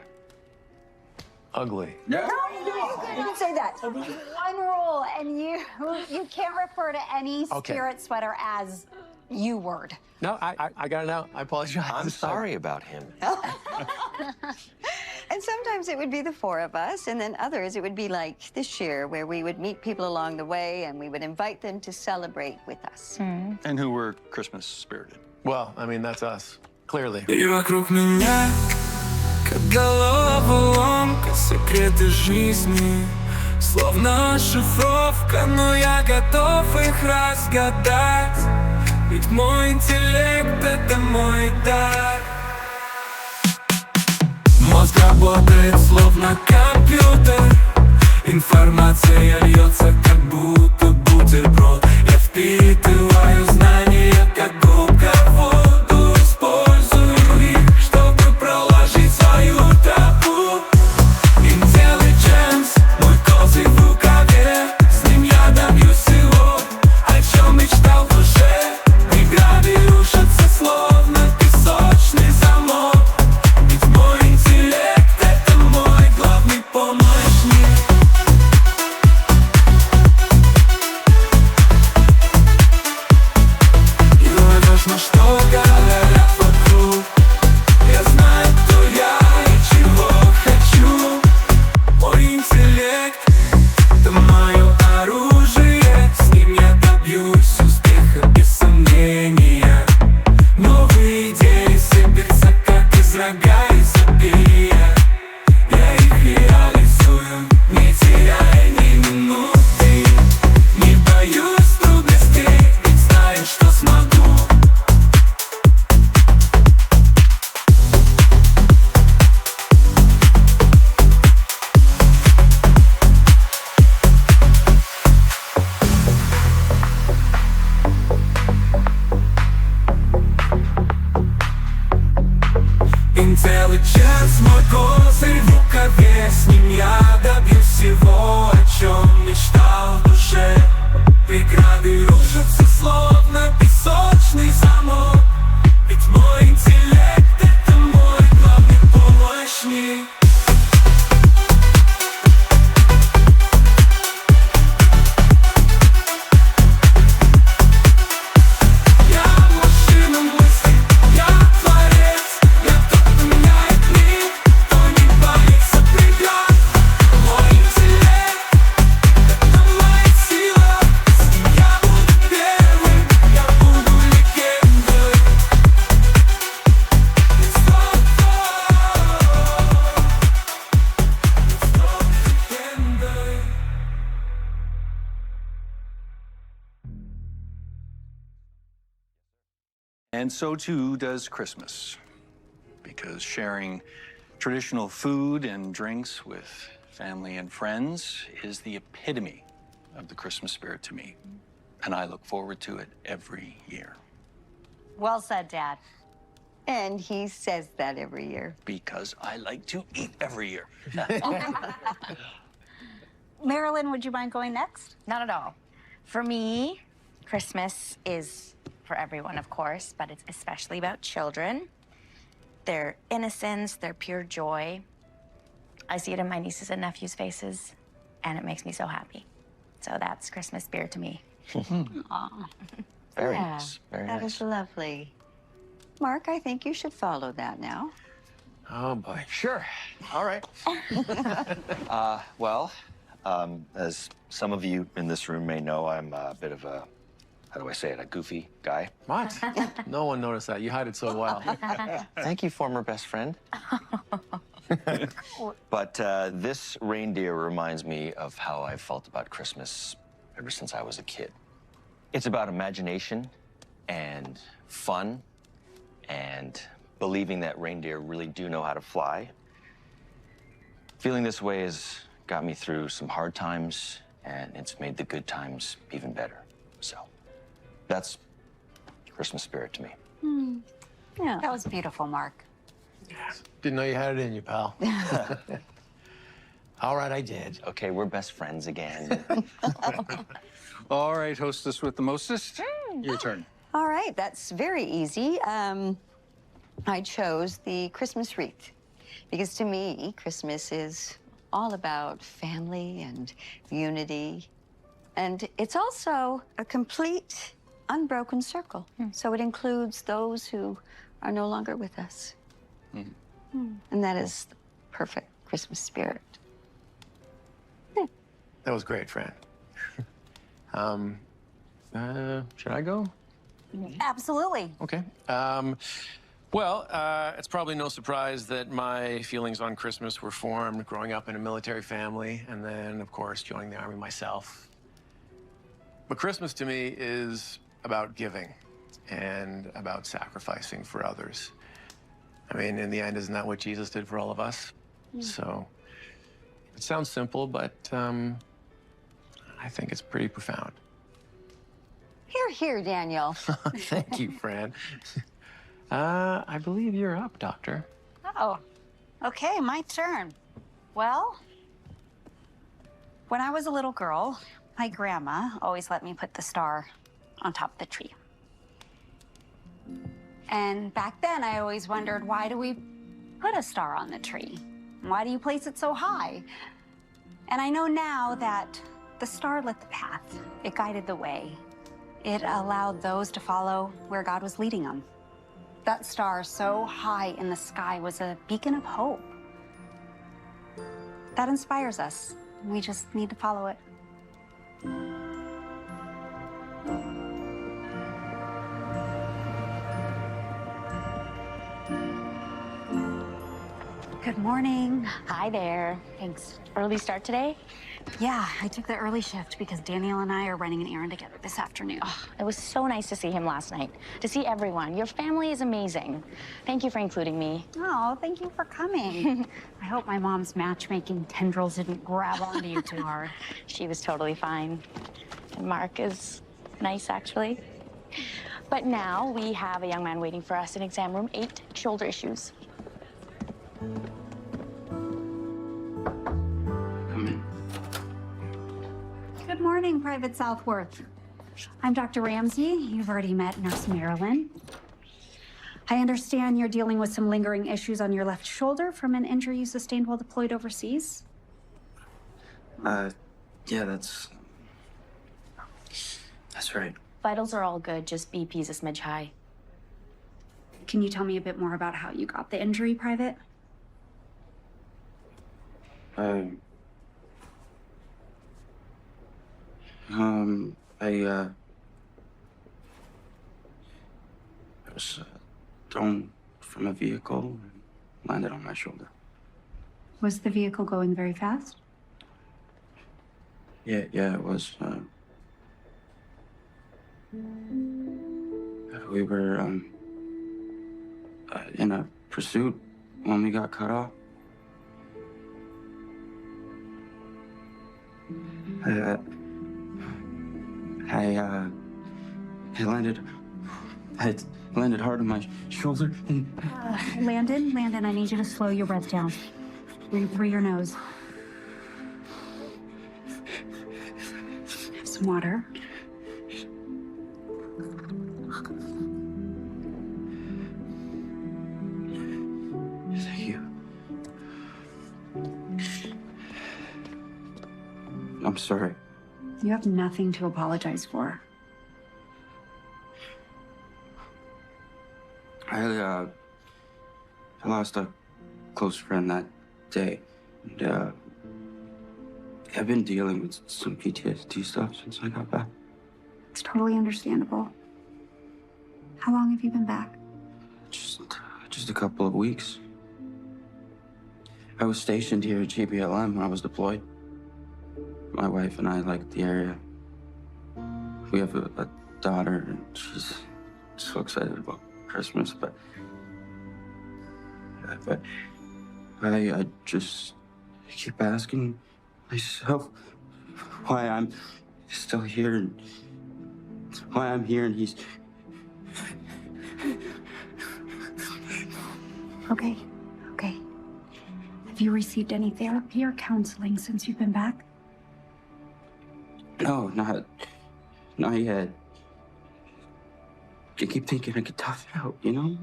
S5: Ugly.
S2: You couldn't say that. One rule, and you can't refer to any spirit sweater as you-word.
S5: No, I got it now. I apologize.
S7: I'm sorry about him.
S1: And sometimes it would be the four of us, and then others it would be like this year, where we would meet people along the way and we would invite them to celebrate with us.
S3: And who were Christmas spirited.
S5: Well, I mean, that's us, clearly.
S10: И вокруг меня, как головоломка, секреты жизни, словно шифровка, но я готов их разгадать. Ведь мой интеллект — это мой дар. Мозг работает словно компьютер. Информация льется, как будто бутерброд. Я впитываю знания, как губка в воду. Использую их, чтобы проложить свою тропу. Intelligence, мой козырь в рукаве. С ним я добьюсь всего, о чем мечтал в душе. Преграды рушатся, словно песочный замок. Ведь мой интеллект — это мой главный помощник. И важно, что говорят вокруг. Я знаю, кто я и чего хочу. Мой интеллект — это мое оружие. С ним я добьюсь успеха без сомнения. Новые идеи сыпятся, как из рога изобилия. Я их реализую, не теряя ни минуты. Не боюсь трудностей, ведь знаю, что смогу. Intelligence, мой козырь в рукаве. С ним я добьюсь всего, о чем мечтал в душе. Преграды рушатся, словно песочный замок. Ведь мой интеллект — это мой главный помощник. Я машина мысли, я творец. Я тот, кто меняет мир, кто не боится преград. Мой интеллект — это моя сила. С ним я буду первым, я буду легендой. Ведь снова легендой.
S3: And so too does Christmas, because sharing traditional food and drinks with family and friends is the epitome of the Christmas spirit to me. And I look forward to it every year,
S2: Well said, Dad.
S1: And he says that every year.
S3: because I like to eat every year.
S2: Marilyn, would you mind going next?
S4: Not at all. For me, Christmas is for everyone, of course, but it's especially about children. Their innocence, their pure joy. I see it in my nieces and nephews' faces, and it makes me so happy. So that's Christmas spirit to me.
S7: Very
S1: Yeah,
S7: nice. Very
S1: that
S7: nice.
S1: is lovely. Mark, I think you should follow that now.
S5: Oh, boy. Sure. All right.
S7: Well, as some of you in this room may know, I'm a bit of a, how do I say it, a goofy guy.
S5: What? No one noticed that. You hide it so well.
S7: Thank you, former best friend. But this reindeer reminds me of how I felt about Christmas ever since I was a kid. It's about imagination and fun and believing that reindeer really do know how to fly. Feeling this way has got me through some hard times, and it's made the good times even better. So that's Christmas spirit to me.
S2: Yeah. That was beautiful, Mark.
S5: Didn't know you had it in you, pal. All right, I did.
S7: Okay, we're best friends again.
S3: All right, hostess with the mostest, your turn.
S1: All right, that's very easy. I chose the Christmas wreath because to me, Christmas is all about family and unity. And it's also a complete, unbroken circle. So it includes those who are no longer with us. And that is the perfect Christmas spirit.
S5: That was great, Fran. Should I go?
S2: Absolutely.
S5: Okay. Well, it's probably no surprise that my feelings on Christmas were formed growing up in a military family and then, of course, joining the Army myself. But Christmas to me is about giving and about sacrificing for others. I mean, in the end, isn't that what Jesus did for all of us? So it sounds simple, but I think it's pretty profound.
S1: Hear, hear, Daniel.
S5: Thank you, Fran. I believe you're up, Doctor.
S2: Oh, okay, my turn. Well, when I was a little girl, my grandma always let me put the star on top of the tree. And back then, I always wondered, why do we put a star on the tree? Why do you place it so high? And I know now that the star lit the path. It guided the way. It allowed those to follow where God was leading them. That star so high in the sky was a beacon of hope. That inspires us. We just need to follow it. Good morning.
S4: Hi there. Thanks. Early start today?
S2: Yeah, I took the early shift because Daniel and I are running an errand together this afternoon.
S4: It was so nice to see him last night, to see everyone. Your family is amazing. Thank you for including me.
S2: Oh, thank you for coming. I hope my mom's matchmaking tendrils didn't grab onto you too hard.
S4: She was totally fine. And Mark is nice, actually. But now we have a young man waiting for us in exam room 8, shoulder issues.
S3: Come in.
S2: Good morning, Private Southworth. I'm Dr. Ramsey. You've already met Nurse Marilyn. I understand you're dealing with some lingering issues on your left shoulder from an injury you sustained while deployed overseas.
S11: Yeah, that's right.
S4: Vitals are all good, just BP's a smidge high.
S2: Can you tell me a bit more about how you got the injury, Private?
S11: I was thrown from a vehicle and landed on my shoulder.
S2: Was the vehicle going very fast?
S11: Yeah, it was. We were in a pursuit when we got cut off. I landed hard on my shoulder and
S2: Landon, I need you to slow your breath down. Breathe through your nose. Have some water.
S11: thank you. I'm sorry.
S2: You have nothing to apologize for.
S11: I lost a close friend that day. And, I've been dealing with some PTSD stuff since I got back.
S2: It's totally understandable. How long have you been back?
S11: Just a couple of weeks. I was stationed here at GBLM when I was deployed. My wife and I liked the area. We have a daughter, and she's so excited about Christmas, but I just keep asking myself why I'm still here and why I'm here and he's...
S2: Okay. Have you received any therapy or counseling since you've been back?
S11: No, not yet. I keep thinking I could tough it out, you know?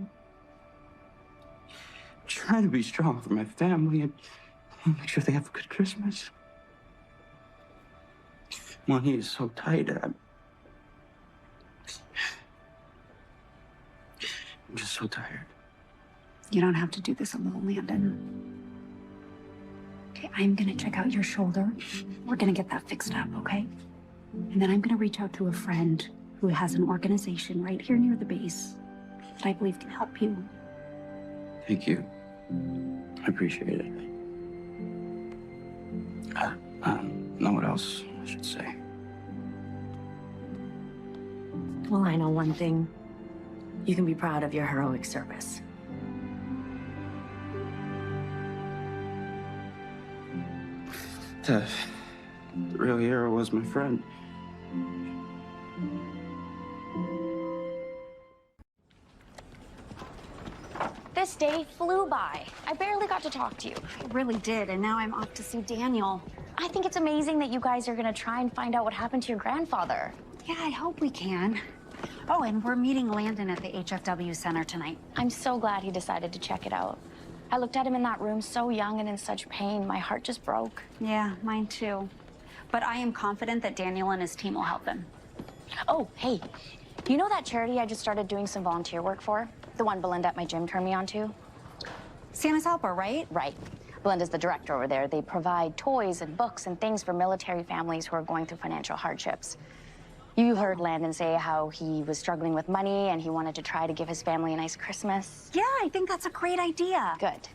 S11: I'm trying to be strong for my family and make sure they have a good Christmas. Money is so tight. I'm just so tired.
S2: You don't have to do this alone, Landon. Okay, I'm gonna check out your shoulder. We're gonna get that fixed up, okay? And then I'm gonna reach out to a friend who has an organization right here near the base that I believe can help you.
S11: Thank you. I appreciate it. I don't know what else I should say.
S4: Well, I know one thing. You can be proud of your heroic service.
S11: The real hero was my friend.
S4: This day flew by. I barely got to talk to you.
S2: I really did, and now I'm off to see Daniel.
S4: I think it's amazing that you guys are gonna try and find out what happened to your grandfather.
S2: Yeah, I hope we can. Oh, and we're meeting Landon at the HFW Center tonight.
S4: I'm so glad he decided to check it out. I looked at him in that room so young and in such pain. My heart just broke.
S2: Yeah, mine too. But I am confident that Daniel and his team will help him.
S4: Oh, hey, you know that charity I just started doing some volunteer work for? The one Belinda at my gym turned me on to?
S2: Santa's Helper, right?
S4: Right. Belinda's the director over there. They provide toys and books and things for military families who are going through financial hardships. You heard Landon say how he was struggling with money and he wanted to try to give his family a nice Christmas.
S2: Yeah, I think that's a great idea.
S4: Good.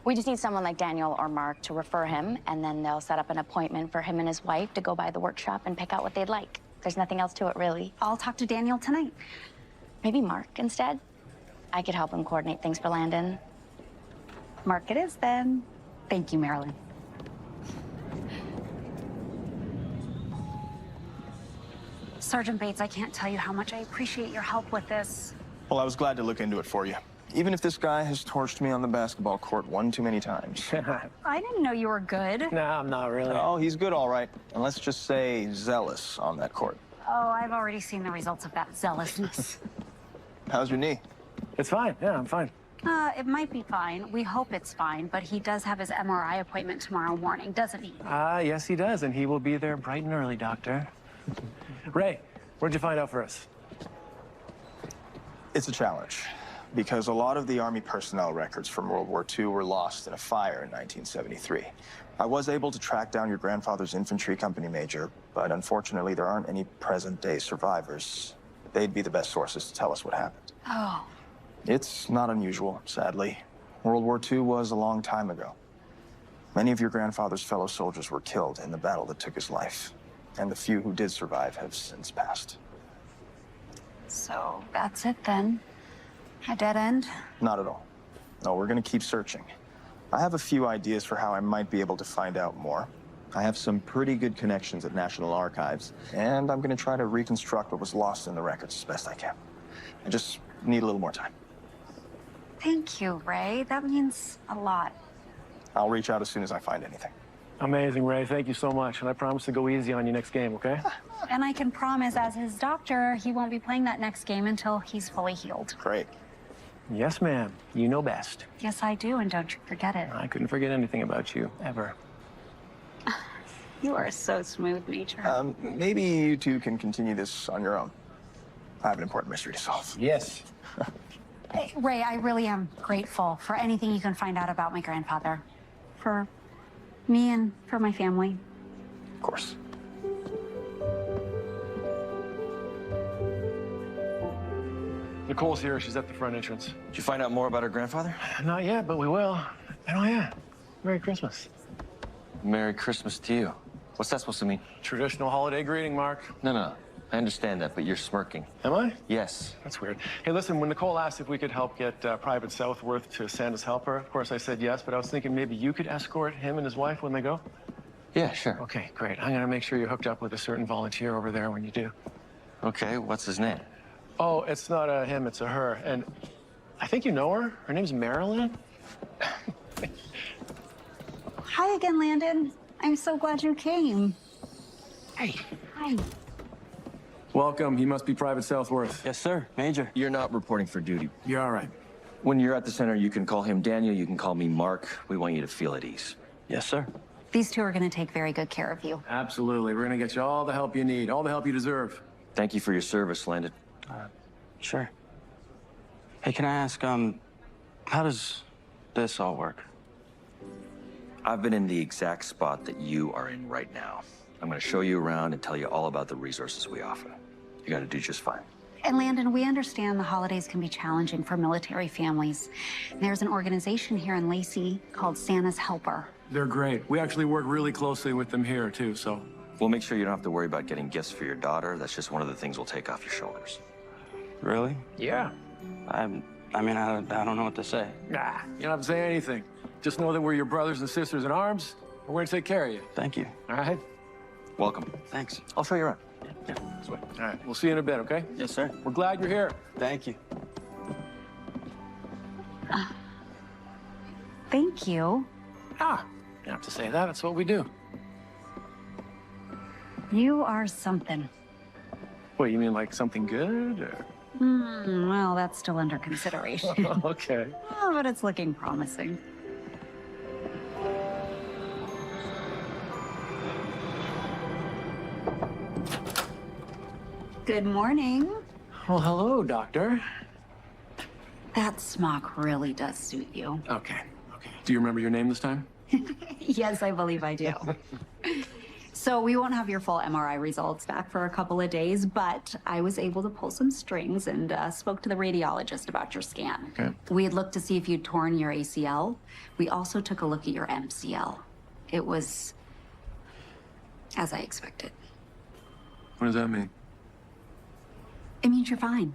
S4: We just need someone like Daniel or Mark to refer him, and then they'll set up an appointment for him and his wife to go by the workshop and pick out what they'd like. There's nothing else to it, really.
S2: I'll talk to Daniel tonight.
S4: Maybe Mark instead? I could help him coordinate things for Landon.
S2: Mark it is, then. Thank you, Marilyn. Sergeant Bates, I can't tell you how much I appreciate your help with this.
S12: Well, I was glad to look into it for you. Even if this guy has torched me on the basketball court one too many times.
S2: I didn't know you were good.
S6: No, I'm not really.
S12: Oh, he's good, all right. And let's just say zealous on that court.
S2: Oh, I've already seen the results of that zealousness.
S12: How's your knee?
S6: It's fine. Yeah, I'm fine.
S2: It might be fine. We hope it's fine, but he does have his MRI appointment tomorrow morning, doesn't he?
S6: Yes, he does, and he will be there bright and early, Doctor. Ray, where'd you find out for us?
S12: It's a challenge, because a lot of the Army personnel records from World War II were lost in a fire in 1973. I was able to track down your grandfather's infantry company major, but unfortunately there aren't any present-day survivors. They'd be the best sources to tell us what happened.
S2: Oh.
S12: It's not unusual, sadly. World War II was a long time ago. Many of your grandfather's fellow soldiers were killed in the battle that took his life, and the few who did survive have since passed.
S2: So that's it then? A dead end?
S12: Not at all. No, we're gonna keep searching. I have a few ideas for how I might be able to find out more. I have some pretty good connections at National Archives, and I'm gonna try to reconstruct what was lost in the records as best I can. I just need a little more time.
S2: Thank you, Ray. That means a lot.
S12: I'll reach out as soon as I find anything.
S6: Amazing, Ray. Thank you so much. And I promise to go easy on you next game, okay?
S2: And I can promise, as his doctor, he won't be playing that next game until he's fully healed.
S12: Great.
S6: Yes, ma'am. You know best.
S2: Yes, I do, and don't you forget it.
S6: I couldn't forget anything about you, ever.
S2: You are so smooth, Major.
S12: Maybe you two can continue this on your own. I have an important mystery to solve.
S5: Yes.
S2: Hey, Ray, I really am grateful for anything you can find out about my grandfather. For me and for my family.
S12: Of course.
S6: Nicole's here. She's at the front entrance.
S7: Did you find out more about her grandfather?
S6: Not yet, but we will. Oh, yeah. Merry Christmas.
S7: Merry Christmas to you. What's that supposed to mean?
S6: Traditional holiday greeting, Mark.
S7: No. I understand that, but you're smirking.
S6: Am I?
S7: Yes.
S6: That's weird. Hey, listen, when Nicole asked if we could help get Private Southworth to Santa's helper, of course I said yes, but I was thinking maybe you could escort him and his wife when they go?
S7: Yeah, sure.
S6: Okay, great. I'm gonna make sure you're hooked up with a certain volunteer over there when you do.
S7: Okay, what's his name?
S6: Oh, it's not a him, it's a her. And I think you know her. Her name's Marilyn.
S2: Hi again, Landon. I'm so glad you came.
S6: Hey.
S2: Hi.
S5: Welcome. He must be Private Southworth.
S11: Yes, sir. Major.
S7: You're not reporting for duty.
S5: You're all right.
S7: When you're at the center, you can call him Daniel, you can call me Mark. We want you to feel at ease.
S11: Yes, sir.
S2: These two are going to take very good care of you.
S5: Absolutely. We're going to get you all the help you need, all the help you deserve.
S7: Thank you for your service, Landon.
S11: Sure. Hey, can I ask, how does this all work?
S7: I've been in the exact spot that you are in right now. I'm going to show you around and tell you all about the resources we offer. You got to do just fine.
S2: And Landon, we understand the holidays can be challenging for military families. There's an organization here in Lacey called Santa's Helper.
S5: They're great. We actually work really closely with them here, too, so.
S7: We'll make sure you don't have to worry about getting gifts for your daughter. That's just one of the things we'll take off your shoulders.
S11: Really?
S5: Yeah.
S11: I mean, I don't know what to say.
S5: Nah, you don't have to say anything. Just know that we're your brothers and sisters in arms, and we're going to take care of you.
S11: Thank you.
S5: All right?
S7: Welcome.
S11: Thanks.
S7: I'll show you around.
S5: Yeah, this way. All right, we'll see you in a bit, okay?
S11: Yes, sir.
S5: We're glad you're here.
S11: Thank you.
S2: Thank you.
S5: Ah, you don't have to say that. That's what we do.
S2: You are something.
S5: What, you mean like something good, or?
S2: Well, that's still under consideration.
S5: Okay.
S2: Oh, but it's looking promising. Good morning.
S5: Well, hello, Doctor.
S2: That smock really does suit you.
S5: Okay. Do you remember your name this time?
S2: Yes, I believe I do. So we won't have your full MRI results back for a couple of days, but I was able to pull some strings and spoke to the radiologist about your scan.
S5: Okay.
S2: We had looked to see if you'd torn your ACL. We also took a look at your MCL. It was as I expected.
S5: What does that mean?
S2: It means you're fine.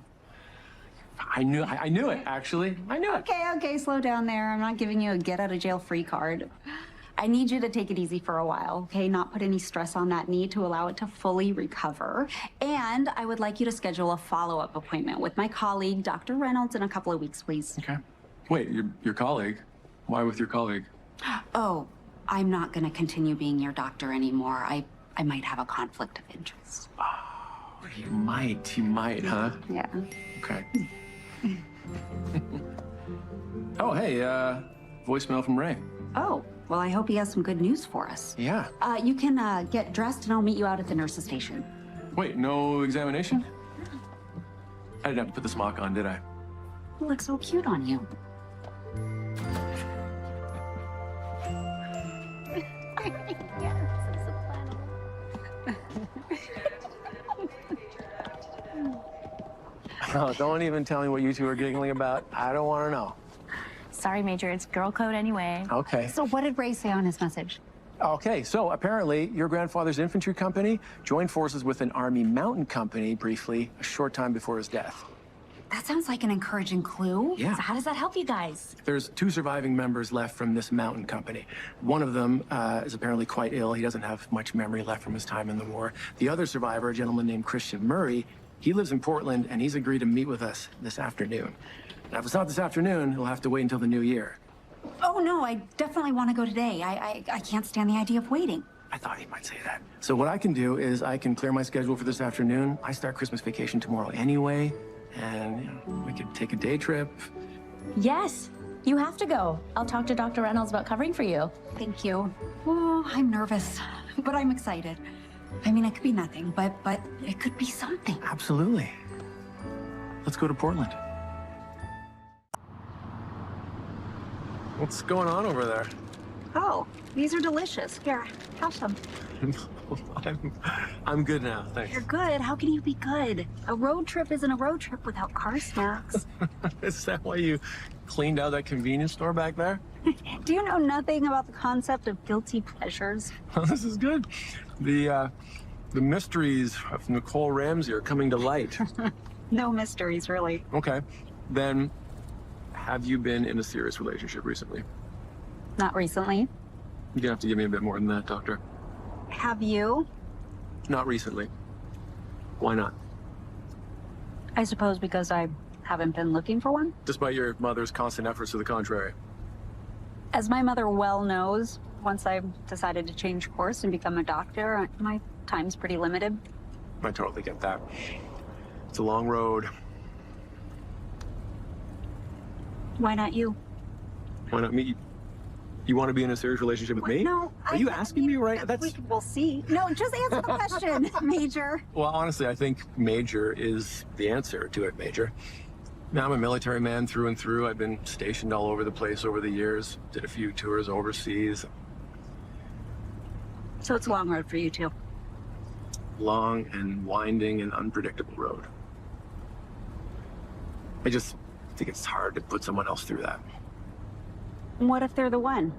S5: I knew it, actually. I knew it.
S2: Okay, slow down there. I'm not giving you a get-out-of-jail-free card. I need you to take it easy for a while, okay? Not put any stress on that knee to allow it to fully recover. And I would like you to schedule a follow-up appointment with my colleague, Dr. Reynolds, in a couple of weeks, please.
S5: Okay. Wait, your colleague? Why with your colleague?
S2: Oh, I'm not going to continue being your doctor anymore. I might have a conflict of interest.
S5: Oh, you might, huh?
S2: Yeah.
S5: Okay. Oh, hey, voicemail from Ray.
S2: Oh, well, I hope he has some good news for us.
S5: Yeah.
S2: You can get dressed and I'll meet you out at the nurse's station.
S5: Wait, no examination? I didn't have to put the smock on, did I?
S2: You look so cute on you.
S6: Oh, don't even tell me what you two are giggling about. I don't want to know.
S4: Sorry, Major. It's girl code anyway.
S6: Okay.
S2: So what did Ray say on his message?
S6: Okay, so apparently your grandfather's infantry company joined forces with an Army mountain company briefly a short time before his death.
S2: That sounds like an encouraging clue.
S5: Yeah.
S4: So how does that help you guys?
S5: There's 2 surviving members left from this mountain company. One of them is apparently quite ill. He doesn't have much memory left from his time in the war. The other survivor, a gentleman named Christian Murray, he lives in Portland, and he's agreed to meet with us this afternoon. Now, if it's not this afternoon, he'll have to wait until the new year.
S2: Oh, no, I definitely want to go today. I can't stand the idea of waiting.
S5: I thought he might say that. So what I can do is I can clear my schedule for this afternoon. I start Christmas vacation tomorrow anyway, and we could take a day trip.
S4: Yes, you have to go. I'll talk to Dr. Reynolds about covering for you.
S2: Thank you. Oh, I'm nervous. But I'm excited. I mean, it could be nothing, but it could be something.
S5: Absolutely. Let's go to Portland. What's going on over there?
S2: Oh, these are delicious. Here, have some.
S5: I'm good now, thanks.
S2: You're good. How can you be good? A road trip isn't a road trip without car snacks.
S5: Is that why you cleaned out that convenience store back there?
S2: Do you know nothing about the concept of guilty pleasures?
S5: Well, this is good. The mysteries of Nicole Ramsey are coming to light.
S2: No mysteries, really.
S5: Okay, then have you been in a serious relationship recently?
S2: Not recently.
S5: You're gonna have to give me a bit more than that, Doctor.
S2: Have you?
S5: Not recently. Why not?
S2: I suppose because I haven't been looking for one.
S5: Despite your mother's constant efforts to the contrary.
S2: As my mother well knows, once I decided to change course and become a doctor, my time's pretty limited.
S5: I totally get that. It's a long road.
S2: Why not you?
S5: Why not me? You want to be in a serious relationship with me?
S2: No.
S5: Are you asking me right?
S2: We'll see. No, just answer the question, Major.
S5: Well, honestly, I think Major is the answer to it, Major. Now, I'm a military man through and through. I've been stationed all over the place over the years. Did a few tours overseas.
S2: So it's a long road for you, too.
S5: Long and winding and unpredictable road. I just think it's hard to put someone else through that.
S2: What if they're the one?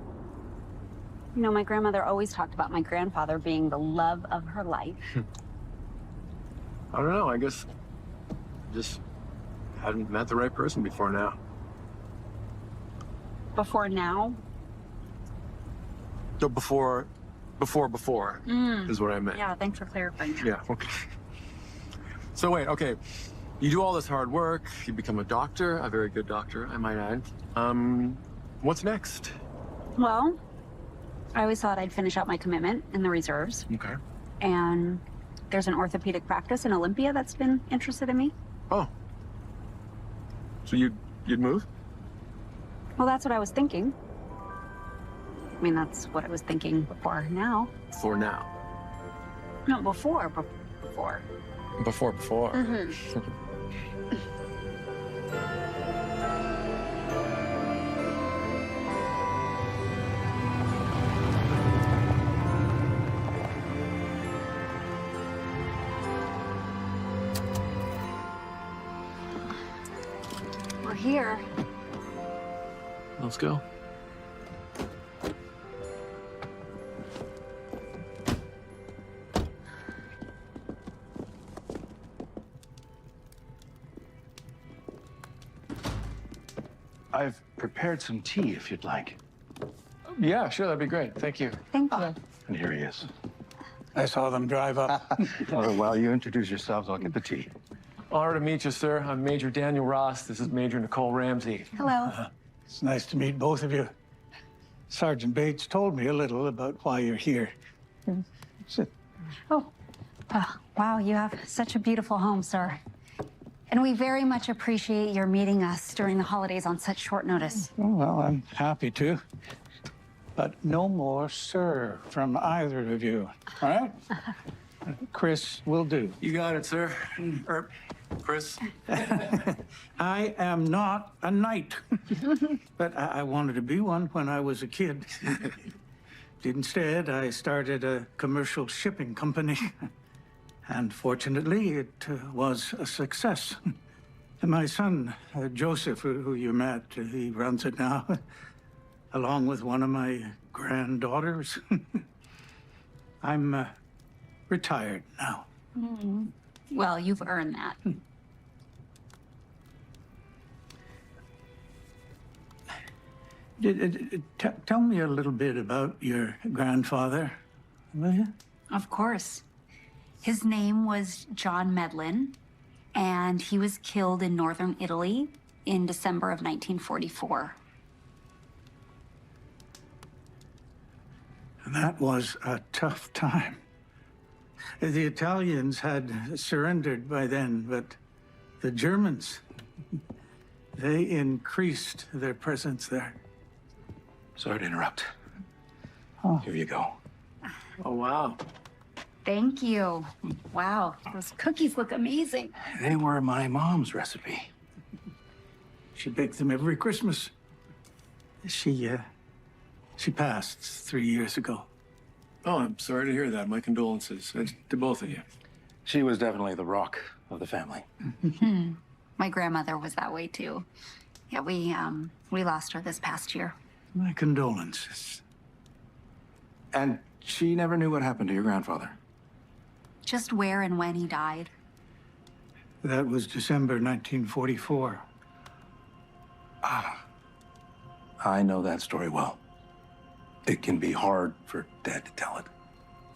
S2: You know, my grandmother always talked about my grandfather being the love of her life.
S5: I don't know. I guess just hadn't met the right person before now.
S2: Before now?
S5: No, before is what I meant.
S2: Yeah, thanks for clarifying.
S5: Yeah, okay. So wait, okay. You do all this hard work, you become a doctor, a very good doctor, I might add. What's next?
S2: Well, I always thought I'd finish out my commitment in the reserves.
S5: Okay.
S2: And there's an orthopedic practice in Olympia that's been interested in me.
S5: Oh. So you'd move?
S2: Well, that's what I was thinking. I mean, that's what I was thinking before now.
S5: For now.
S2: No, before.
S5: Before.
S2: Mm-hmm. We're here.
S5: Let's go.
S13: I've prepared some tea if you'd like.
S5: Yeah, sure, that'd be great. Thank you.
S2: Thank you.
S13: And here he is.
S9: I saw them drive up.
S13: While you introduce yourselves, I'll get the tea.
S5: Honor to meet you, sir. I'm Major Daniel Ross. This is Major Nicole Ramsey.
S2: Hello.
S9: It's nice to meet both of you. Sergeant Bates told me a little about why you're here. Sit.
S2: Oh, wow, you have such a beautiful home, sir. And we very much appreciate your meeting us during the holidays on such short notice.
S9: Oh, well, I'm happy to. But no more sir from either of you, all right? Chris will do.
S5: You got it, sir. Chris.
S9: I am not a knight, but I wanted to be one when I was a kid. Instead, I started a commercial shipping company. And fortunately, it was a success. And my son, Joseph, who you met, he runs it now, along with one of my granddaughters. I'm retired now.
S2: Mm-hmm. Well, you've earned that.
S9: Tell me a little bit about your grandfather, will you?
S2: Of course. His name was John Medlin, and he was killed in northern Italy in December of 1944.
S9: That was a tough time. The Italians had surrendered by then, but the Germans, they increased their presence there.
S13: Sorry to interrupt.
S9: Oh.
S13: Here you go.
S5: Oh, wow.
S2: Thank you. Wow, those cookies look amazing.
S13: They were my mom's recipe. She baked them every Christmas. She passed 3 years ago.
S5: Oh, I'm sorry to hear that. My condolences to both of you.
S13: She was definitely the rock of the family.
S2: My grandmother was that way too. Yeah, we lost her this past year.
S13: My condolences. And she never knew what happened to your grandfather.
S2: Just where and when he died.
S13: That was December 1944. I know that story well. It can be hard for Dad to tell it.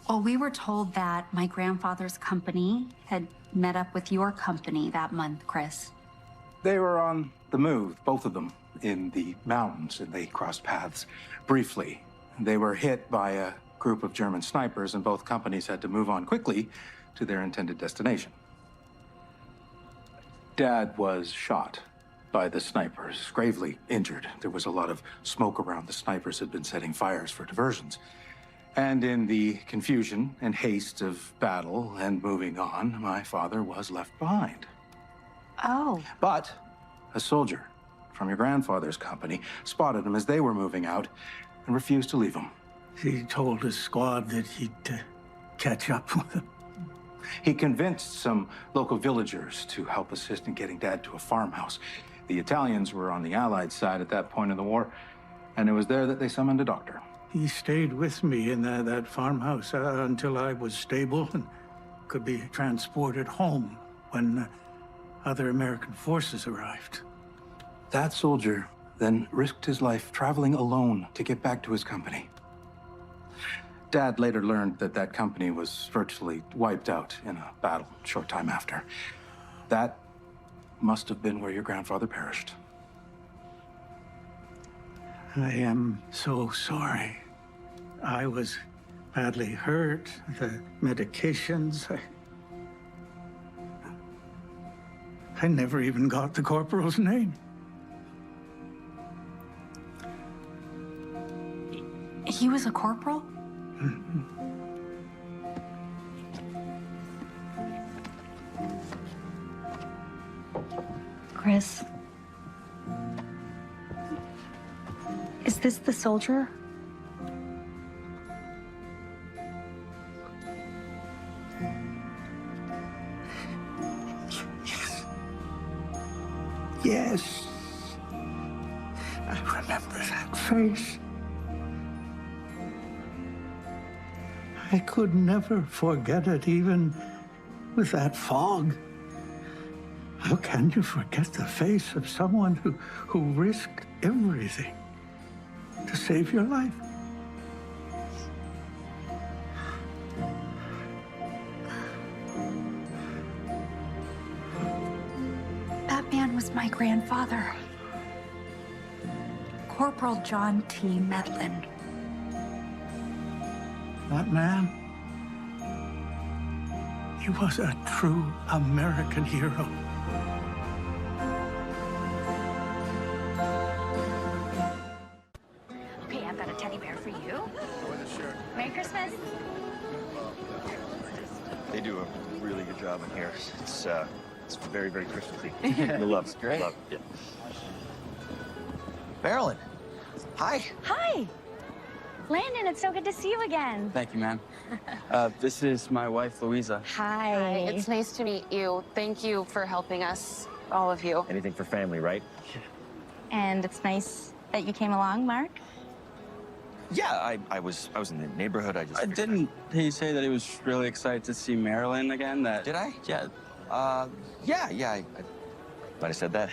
S2: Well, we were told that my grandfather's company had met up with your company that month, Chris.
S13: They were on the move, both of them, in the mountains, and they crossed paths briefly. They were hit by a group of German snipers, and both companies had to move on quickly to their intended destination. Dad was shot by the snipers, gravely injured. There was a lot of smoke around. The snipers had been setting fires for diversions. And in the confusion and haste of battle and moving on, my father was left behind.
S2: Oh.
S13: But a soldier from your grandfather's company spotted him as they were moving out and refused to leave him.
S9: He told his squad that he'd catch up with him.
S13: He convinced some local villagers to help assist in getting Dad to a farmhouse. The Italians were on the Allied side at that point in the war, and it was there that they summoned a doctor.
S9: He stayed with me in that farmhouse until I was stable and could be transported home when other American forces arrived.
S13: That soldier then risked his life traveling alone to get back to his company. Dad later learned that that company was virtually wiped out in a battle a short time after. That must have been where your grandfather perished.
S9: I am so sorry. I was badly hurt. The medications, I never even got the corporal's name.
S2: He was a corporal? Chris. Is this the soldier?
S9: Yes. I remember that face. I could never forget it, even with that fog. How can you forget the face of someone who risked everything to save your life?
S2: That man was my grandfather. Corporal John T. Medlin.
S9: That man, he was a true American hero.
S4: Okay, I've got a teddy bear for you. Merry Christmas.
S7: They do a really good job in here. It's very, very Christmassy. You'll love it.
S11: Great.
S7: Love it. Yeah. Marilyn, hi.
S4: Hi. Landon, it's so good to see you again.
S11: Thank you, ma'am. This is my wife, Louisa.
S4: Hi.
S14: It's nice to meet you. Thank you for helping us, all of you.
S7: Anything for family, right?
S4: And it's nice that you came along, Mark.
S7: Yeah, I was in the neighborhood.
S11: Didn't he say that he was really excited to see Marilyn again?
S7: Did I?
S11: Yeah.
S7: Yeah. I might have said that.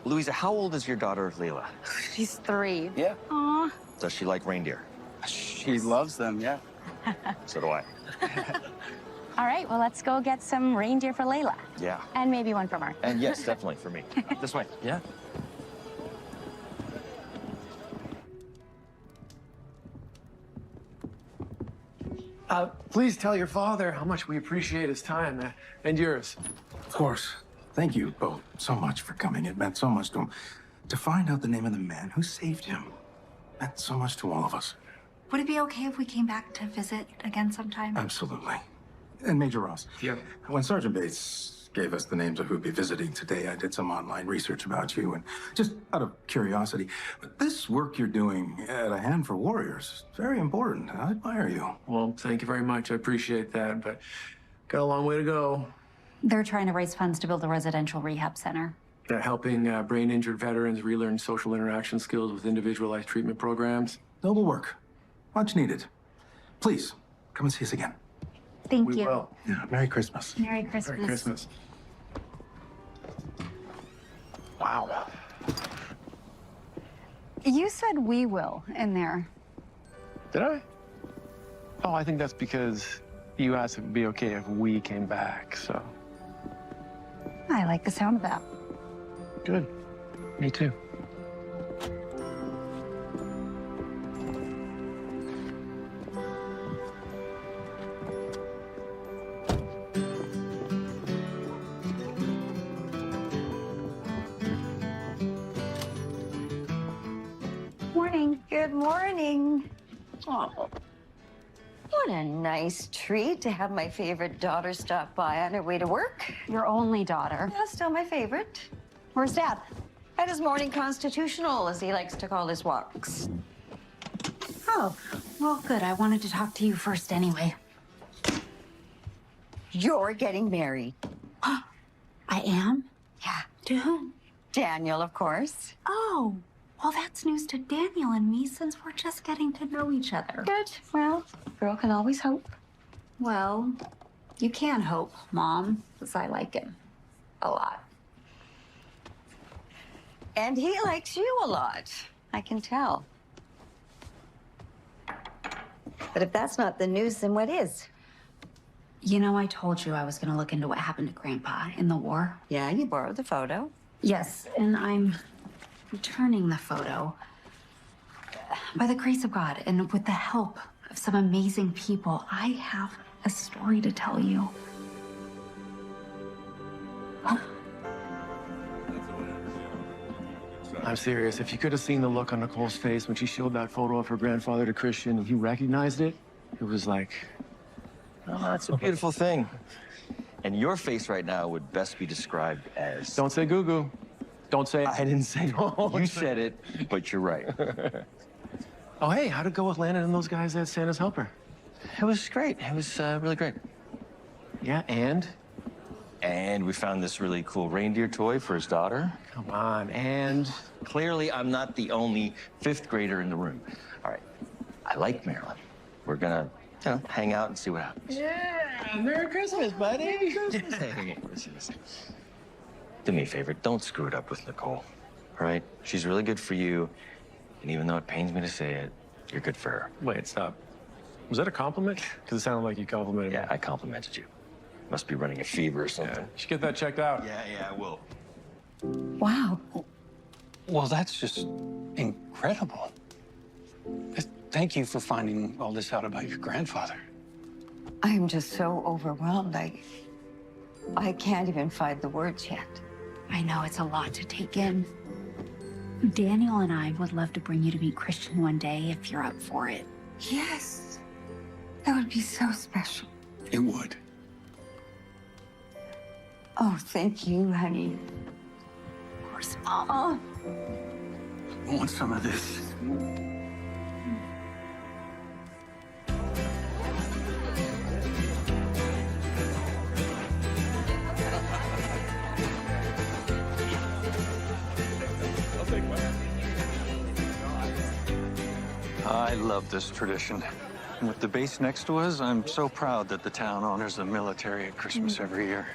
S7: Louisa, how old is your daughter, Layla?
S14: She's 3.
S11: Yeah.
S4: Aw.
S7: Does she like reindeer?
S11: She loves them, yeah.
S7: So do I.
S4: All right, well, let's go get some reindeer for Layla.
S7: Yeah.
S4: And maybe one for Mark.
S7: And yes, definitely for me. This way.
S11: Yeah.
S5: Please tell your father how much we appreciate his time and yours.
S13: Of course. Thank you both so much for coming. It meant so much to him. To find out the name of the man who saved him meant so much to all of us.
S2: Would it be okay if we came back to visit again sometime?
S13: Absolutely. And Major Ross.
S5: Yeah.
S13: When Sergeant Bates gave us the names of who'd be visiting today, I did some online research about you, and just out of curiosity, but this work you're doing at A Hand for Warriors is very important. I admire you.
S5: Well, thank you very much. I appreciate that, but got a long way to go.
S2: They're trying to raise funds to build a residential rehab center.
S5: They're helping brain-injured veterans relearn social interaction skills with individualized treatment programs.
S13: Noble work. Much needed. Please, come and see us again.
S2: Thank
S5: We
S2: you.
S5: will.
S13: Yeah, Merry Christmas.
S2: Merry Christmas.
S5: Merry Christmas. Wow.
S2: You said we will in there.
S6: Did I? Oh, I think that's because you asked if it'd be okay if we came back, so.
S2: I like the sound of that.
S6: Good. Me too.
S2: Morning.
S1: Good morning. Oh, what a nice treat to have my favorite daughter stop by on her way to work.
S2: Your only daughter.
S1: Yeah, still my favorite.
S2: Where's Dad?
S1: At his morning constitutional, as he likes to call his walks.
S2: Oh, well, good. I wanted to talk to you first anyway.
S1: You're getting married.
S2: I am?
S1: Yeah.
S2: To whom?
S1: Daniel, of course.
S2: Oh, well, that's news to Daniel and me since we're just getting to know each other.
S1: Good. Well, girl can always hope.
S2: Well, you can hope, Mom, because I like him a lot.
S1: And he likes you a lot. I can tell. But if that's not the news, then what is?
S2: You know, I told you I was going to look into what happened to Grandpa in the war.
S1: Yeah, you borrowed the photo.
S2: Yes, and I'm returning the photo by the grace of God and with the help of some amazing people. I have a story to tell you.
S6: I'm serious. If you could have seen the look on Nicole's face when she showed that photo of her grandfather to Christian and he recognized it, it was like,
S7: Oh, that's a beautiful thing. And your face right now would best be described as...
S6: don't say goo-goo. Don't say it.
S7: I didn't say it. You said it, but you're right.
S6: Oh, hey, how'd it go with Landon and those guys at Santa's Helper?
S7: It was great. It was really great.
S6: Yeah, and?
S7: And we found this really cool reindeer toy for his daughter.
S6: Come on, and?
S7: Clearly, I'm not the only fifth grader in the room. All right, I like Marilyn. We're gonna, hang out and see what happens.
S6: Yeah, Merry Christmas, buddy. Merry Christmas.
S7: Hey, listen. Do me a favor, don't screw it up with Nicole, all right? She's really good for you, and even though it pains me to say it, you're good for her.
S6: Wait, stop. Was that a compliment? Because it sounded like you complimented me.
S7: Yeah, I complimented you. Must be running a fever or something.
S6: Yeah, you should get that checked out.
S7: Yeah, I will.
S1: Wow.
S3: Well, that's just incredible. Thank you for finding all this out about your grandfather.
S1: I'm just so overwhelmed. I can't even find the words yet.
S2: I know it's a lot to take in. Daniel and I would love to bring you to meet Christian one day if you're up for it.
S1: Yes. That would be so special.
S3: It would.
S1: Oh, thank you, honey.
S2: Of course, Mom.
S3: I want some of this. I love this tradition. And with the base next to us, I'm so proud that the town honors the military at Christmas every year.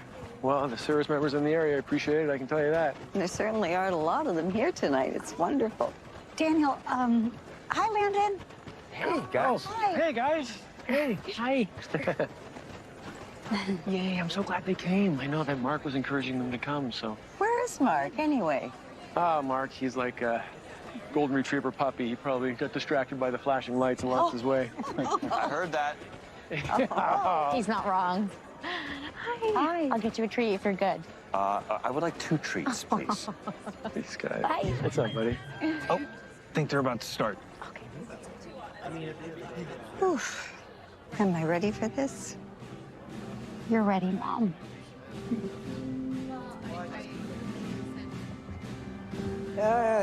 S6: Well, the service members in the area appreciate it, I can tell you that.
S1: There certainly are a lot of them here tonight. It's wonderful.
S2: Daniel, hi, Landon.
S6: Hey, guys.
S2: Hi.
S6: Hey, guys. Hey, hi. Yay, I'm so glad they came. I know that Mark was encouraging them to come, so.
S1: Where is Mark, anyway?
S6: Mark, he's like a golden retriever puppy. He probably got distracted by the flashing lights and lost his way.
S7: I heard that.
S14: He's not wrong. Hi. I'll get you a treat if you're good.
S7: I would like 2 treats, please.
S6: These guys.
S14: Bye.
S6: What's up, buddy?
S12: Oh, think they're about to start.
S2: Oof. Am I ready for this?
S14: You're ready, Mom.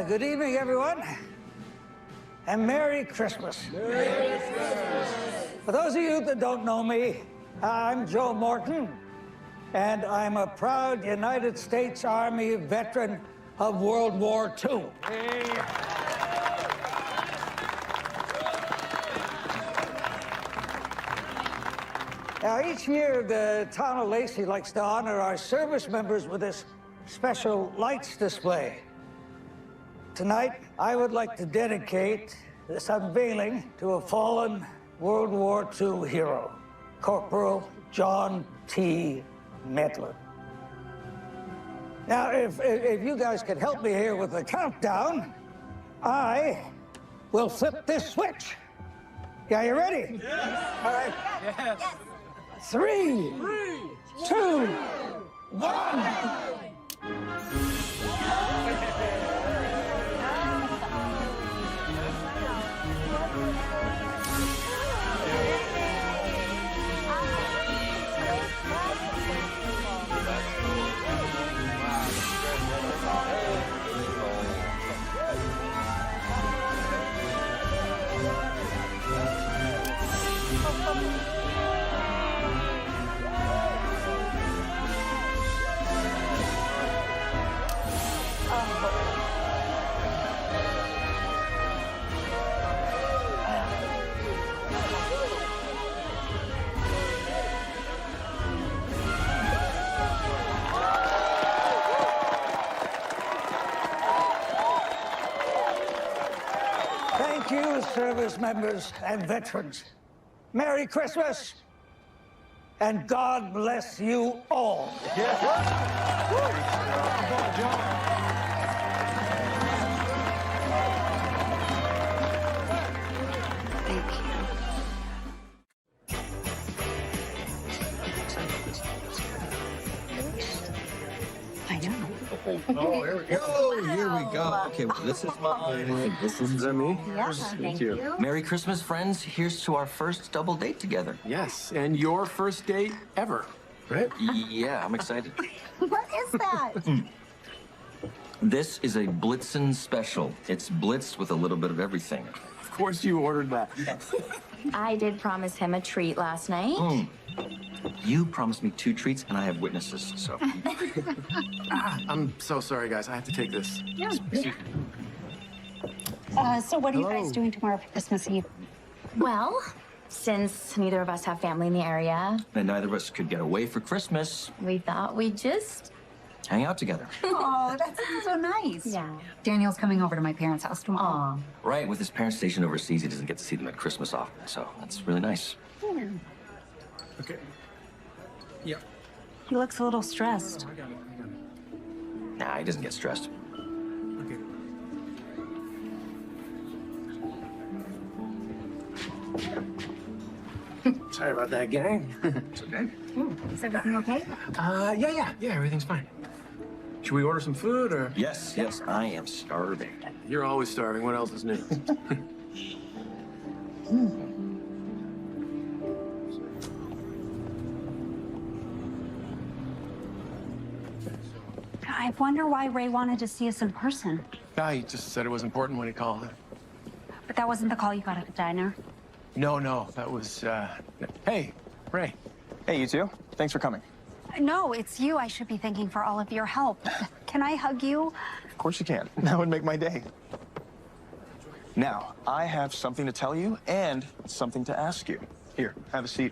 S9: Good evening, everyone. And Merry Christmas. Merry Christmas. For those of you that don't know me, I'm Joe Morton, and I'm a proud United States Army veteran of World War II. Now, each year, the town of Lacey likes to honor our service members with this special lights display. Tonight, I would like to dedicate this unveiling to a fallen World War II hero, Corporal John T. Medlin. Now, if you guys could help me here with the countdown, I will flip this switch. Yeah, you ready? Yes. All right. Yes. 3, 2, 1. Thank you, service members and veterans. Merry Christmas, and God bless you all.
S1: Thank you.
S2: I know.
S7: Oh, here we go. Here we go. Okay, well, this is mine. This is
S5: me?
S2: Yeah, thank you.
S7: Merry Christmas, friends. Here's to our first double date together.
S5: Yes, and your first date ever, right?
S7: Yeah, I'm excited.
S2: What is that?
S7: This is a Blitzen special. It's blitzed with a little bit of everything.
S5: Of course you ordered that.
S4: I did promise him a treat last night.
S7: You promised me 2 treats, and I have witnesses, so.
S5: I'm so sorry, guys. I have to take this.
S2: So what are you guys doing tomorrow for Christmas Eve?
S4: Well, since neither of us have family in the area,
S7: And neither of us could get away for Christmas.
S4: we thought we'd just...
S7: Hang out together.
S2: Oh, that sounds so nice.
S4: Yeah.
S2: Daniel's coming over to my parents' house tomorrow.
S4: Aw.
S7: Right, with his parents stationed overseas, he doesn't get to see them at Christmas often, so that's really nice.
S5: Okay. Yeah.
S2: He looks a little stressed.
S7: Nah, he doesn't get stressed.
S5: Okay. Sorry about that, gang.
S7: It's okay.
S2: Is everything okay?
S5: Yeah, everything's fine. Should we order some food, or?
S7: Yes, I am starving.
S5: You're always starving. What else is new?
S2: I wonder why Ray wanted to see us in person.
S5: No, he just said it was important when he called.
S2: But that wasn't the call you got at the diner.
S5: No, that was, Hey, Ray.
S12: Hey, you two. Thanks for coming.
S2: No, it's you I should be thanking for all of your help. Can I hug you?
S12: Of course you can. That would make my day. Now, I have something to tell you and something to ask you. Here, have a seat.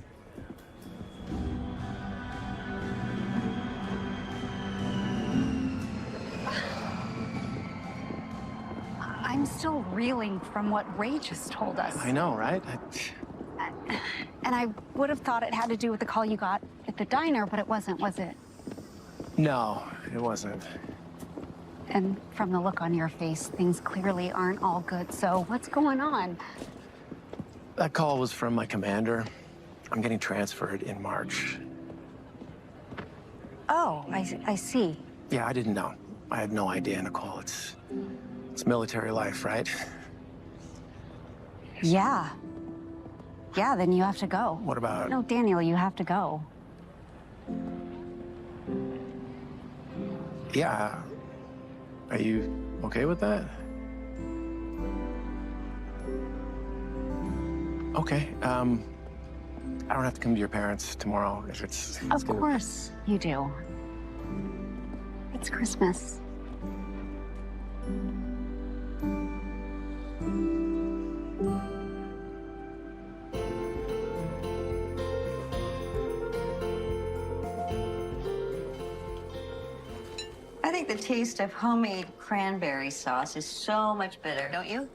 S2: I'm still reeling from what Ray just told us.
S5: I know, right?
S2: And I would have thought it had to do with the call you got at the diner, but it wasn't, was it?
S5: No, it wasn't.
S2: And from the look on your face, things clearly aren't all good. So what's going on?
S5: That call was from my commander. I'm getting transferred in March.
S2: Oh, I see.
S5: Yeah, I didn't know. I had no idea, Nicole. It's military life, right?
S2: Yeah. Yeah, then you have to go.
S6: What about?
S2: No, Daniel, you have to go.
S6: Yeah. Are you okay with that? Okay. I don't have to come to your parents tomorrow if it's
S2: Of
S6: good.
S2: course you do. It's Christmas.
S1: I think the taste of homemade cranberry sauce is so much better, don't you?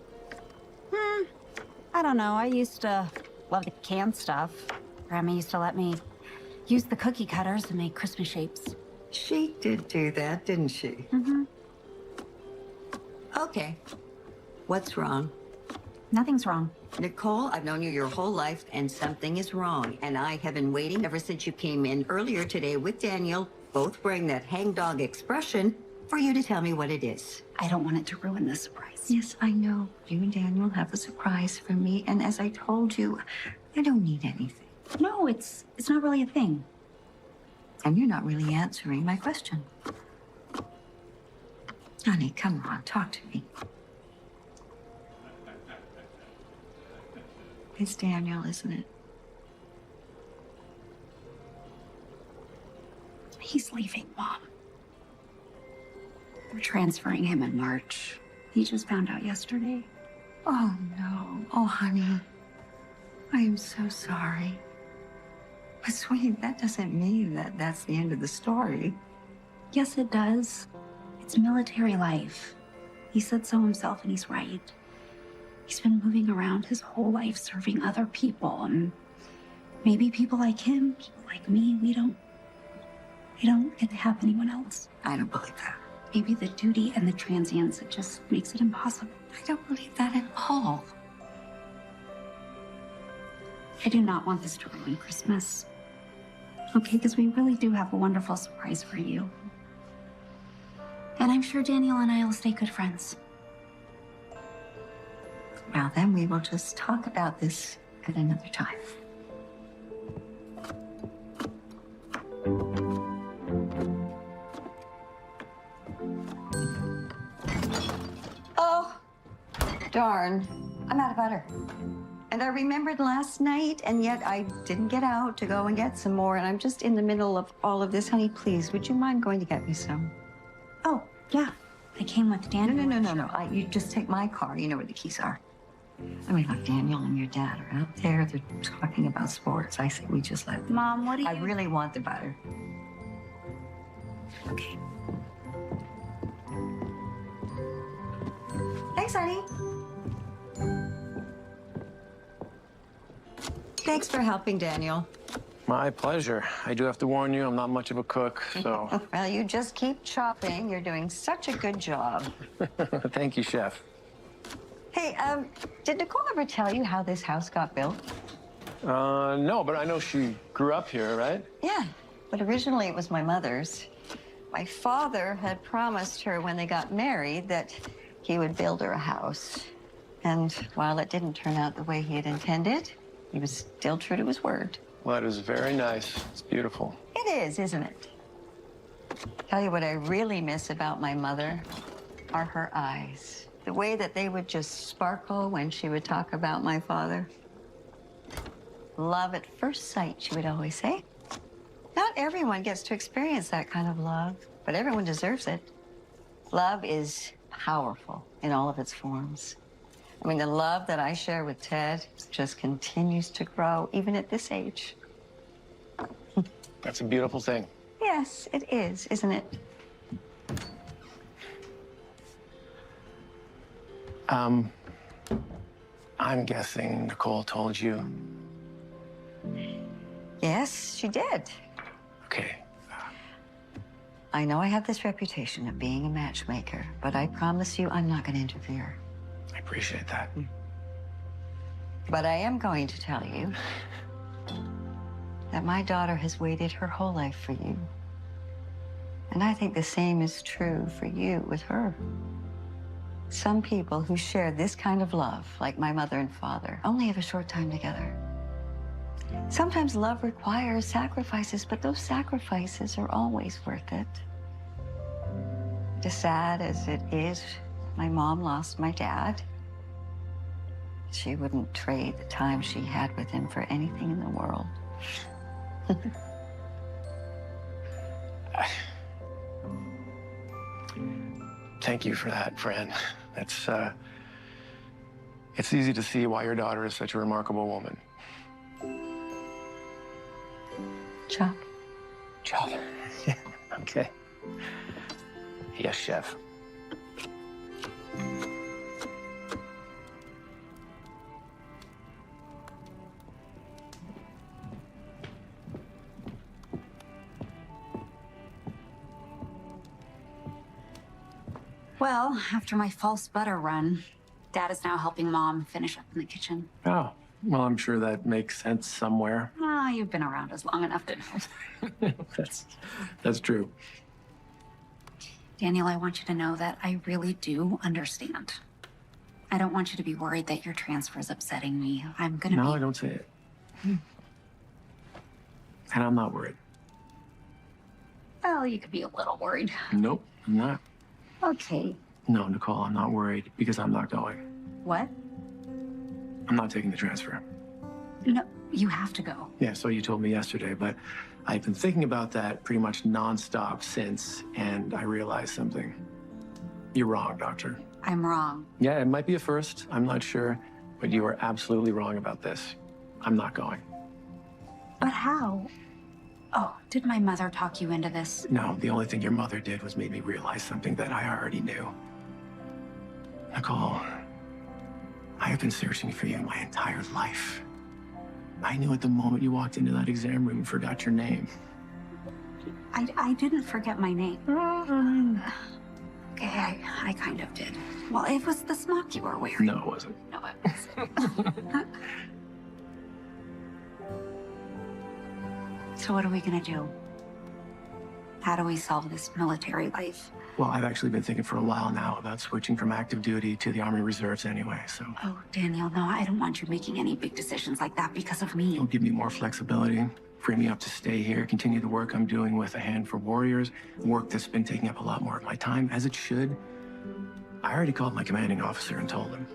S2: I don't know. I used to love the canned stuff. Grandma used to let me use the cookie cutters to make Christmas shapes.
S1: She did do that, didn't she?
S2: Mm-hmm.
S1: Okay. What's wrong?
S2: Nothing's wrong.
S1: Nicole, I've known you your whole life, and something is wrong. And I have been waiting ever since you came in earlier today with Daniel, both wearing that hangdog expression, for you to tell me what it is.
S2: I don't want it to ruin the surprise.
S1: Yes, I know. You and Daniel have a surprise for me, and as I told you, I don't need anything.
S2: No, it's not really a thing.
S1: And you're not really answering my question. Honey, come on, talk to me. It's Daniel, isn't it?
S2: He's leaving, Mom. We're transferring him in March. He just found out yesterday.
S1: Oh, no. Oh, honey. I am so sorry. But, sweetie, that doesn't mean that that's the end of the story.
S2: Yes, it does. It's military life. He said so himself, and he's right. He's been moving around his whole life serving other people, and maybe people like him, people like me, we don't get to have anyone else.
S1: I don't believe that.
S2: Maybe the duty and the transience, it just makes it impossible.
S1: I don't believe that at all.
S2: I do not want this to ruin Christmas. Okay, because we really do have a wonderful surprise for you. And I'm sure Daniel and I will stay good friends.
S1: Well, then we will just talk about this at another time. Oh, darn. I'm out of butter. And I remembered last night, and yet I didn't get out to go and get some more, and I'm just in the middle of all of this. Honey, please, would you mind going to get me some?
S2: Oh, yeah. I came with Daniel.
S1: No. You just take my car. You know where the keys are. I mean, look, Daniel and your dad are out there. They're talking about sports. I say we just let them.
S2: Mom, what do you...
S1: I really want the butter.
S2: Okay.
S1: Thanks, honey. Thanks for helping, Daniel.
S6: My pleasure. I do have to warn you, I'm not much of a cook, so...
S1: Well, you just keep chopping. You're doing such a good job.
S6: Thank you, Chef.
S1: Hey, did Nicole ever tell you how this house got built?
S6: No, but I know she grew up here, right?
S1: Yeah, but originally it was my mother's. My father had promised her when they got married that he would build her a house. And while it didn't turn out the way he had intended, he was still true to his word.
S6: Well, that is very nice. It's beautiful.
S1: It is, isn't it? Tell you what I really miss about my mother are her eyes. The way that they would just sparkle when she would talk about my father. Love at first sight, she would always say. Not everyone gets to experience that kind of love, but everyone deserves it. Love is powerful in all of its forms. I mean, the love that I share with Ted just continues to grow, even at this age.
S6: That's a beautiful thing.
S1: Yes, it is, isn't it?
S6: I'm guessing Nicole told you.
S1: Yes, she did.
S6: Okay.
S1: I know I have this reputation of being a matchmaker, but I promise you I'm not going to interfere.
S6: I appreciate that.
S1: But I am going to tell you that my daughter has waited her whole life for you. And I think the same is true for you with her. Some people who share this kind of love, like my mother and father, only have a short time together. Sometimes love requires sacrifices, but those sacrifices are always worth it. As sad as it is, my mom lost my dad. She wouldn't trade the time she had with him for anything in the world.
S6: Thank you for that, Fran. It's easy to see why your daughter is such a remarkable woman.
S1: Chuck.
S6: Chuck. Yeah, okay. Yes, chef.
S2: Well, after my false butter run, Dad is now helping Mom finish up in the kitchen.
S6: Oh, well, I'm sure that makes sense somewhere.
S2: Ah, you've been around us long enough to know.
S6: That's true.
S2: Daniel, I want you to know that I really do understand. I don't want you to be worried that your transfer is upsetting me. I'm gonna
S6: No, don't say it. And I'm not worried.
S2: Well, you could be a little worried.
S6: Nope, I'm not.
S2: Okay.
S6: No, Nicole, I'm not worried because I'm not going.
S2: What?
S6: I'm not taking the transfer.
S2: No, you have to go.
S6: Yeah, so you told me yesterday, but I've been thinking about that pretty much nonstop since, and I realized something. You're wrong, Doctor.
S2: I'm wrong.
S6: Yeah, it might be a first, I'm not sure, but you are absolutely wrong about this. I'm not going.
S2: But how? Oh, did my mother talk you into this?
S6: No, the only thing your mother did was make me realize something that I already knew. Nicole, I have been searching for you my entire life. I knew at the moment you walked into that exam room and forgot your name.
S2: I didn't forget my name. Okay, I kind of did. Well, it was the smock you were wearing.
S6: No, it wasn't.
S2: No, it wasn't. So what are we gonna do? How do we solve this military life?
S6: Well, I've actually been thinking for a while now about switching from active duty to the Army Reserves anyway, so.
S2: Oh, Daniel, no, I don't want you making any big decisions like that because of me.
S6: It'll give me more flexibility, free me up to stay here, continue the work I'm doing with A Hand for Warriors, work that's been taking up a lot more of my time, as it should. I already called my commanding officer and told him.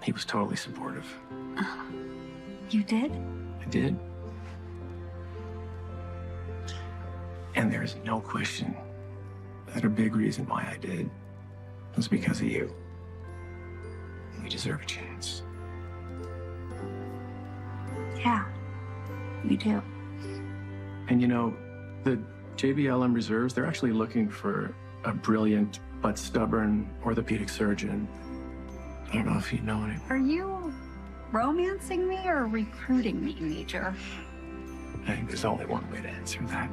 S6: He was totally supportive.
S2: You did?
S6: I did. And there's no question that a big reason why I did was because of you. We deserve a chance.
S2: Yeah, we do.
S6: And you know, the JBLM Reserves, they're actually looking for a brilliant but stubborn orthopedic surgeon. I don't know if you know any.
S2: Are you romancing me or recruiting me, Major?
S6: I think there's only one way to answer that.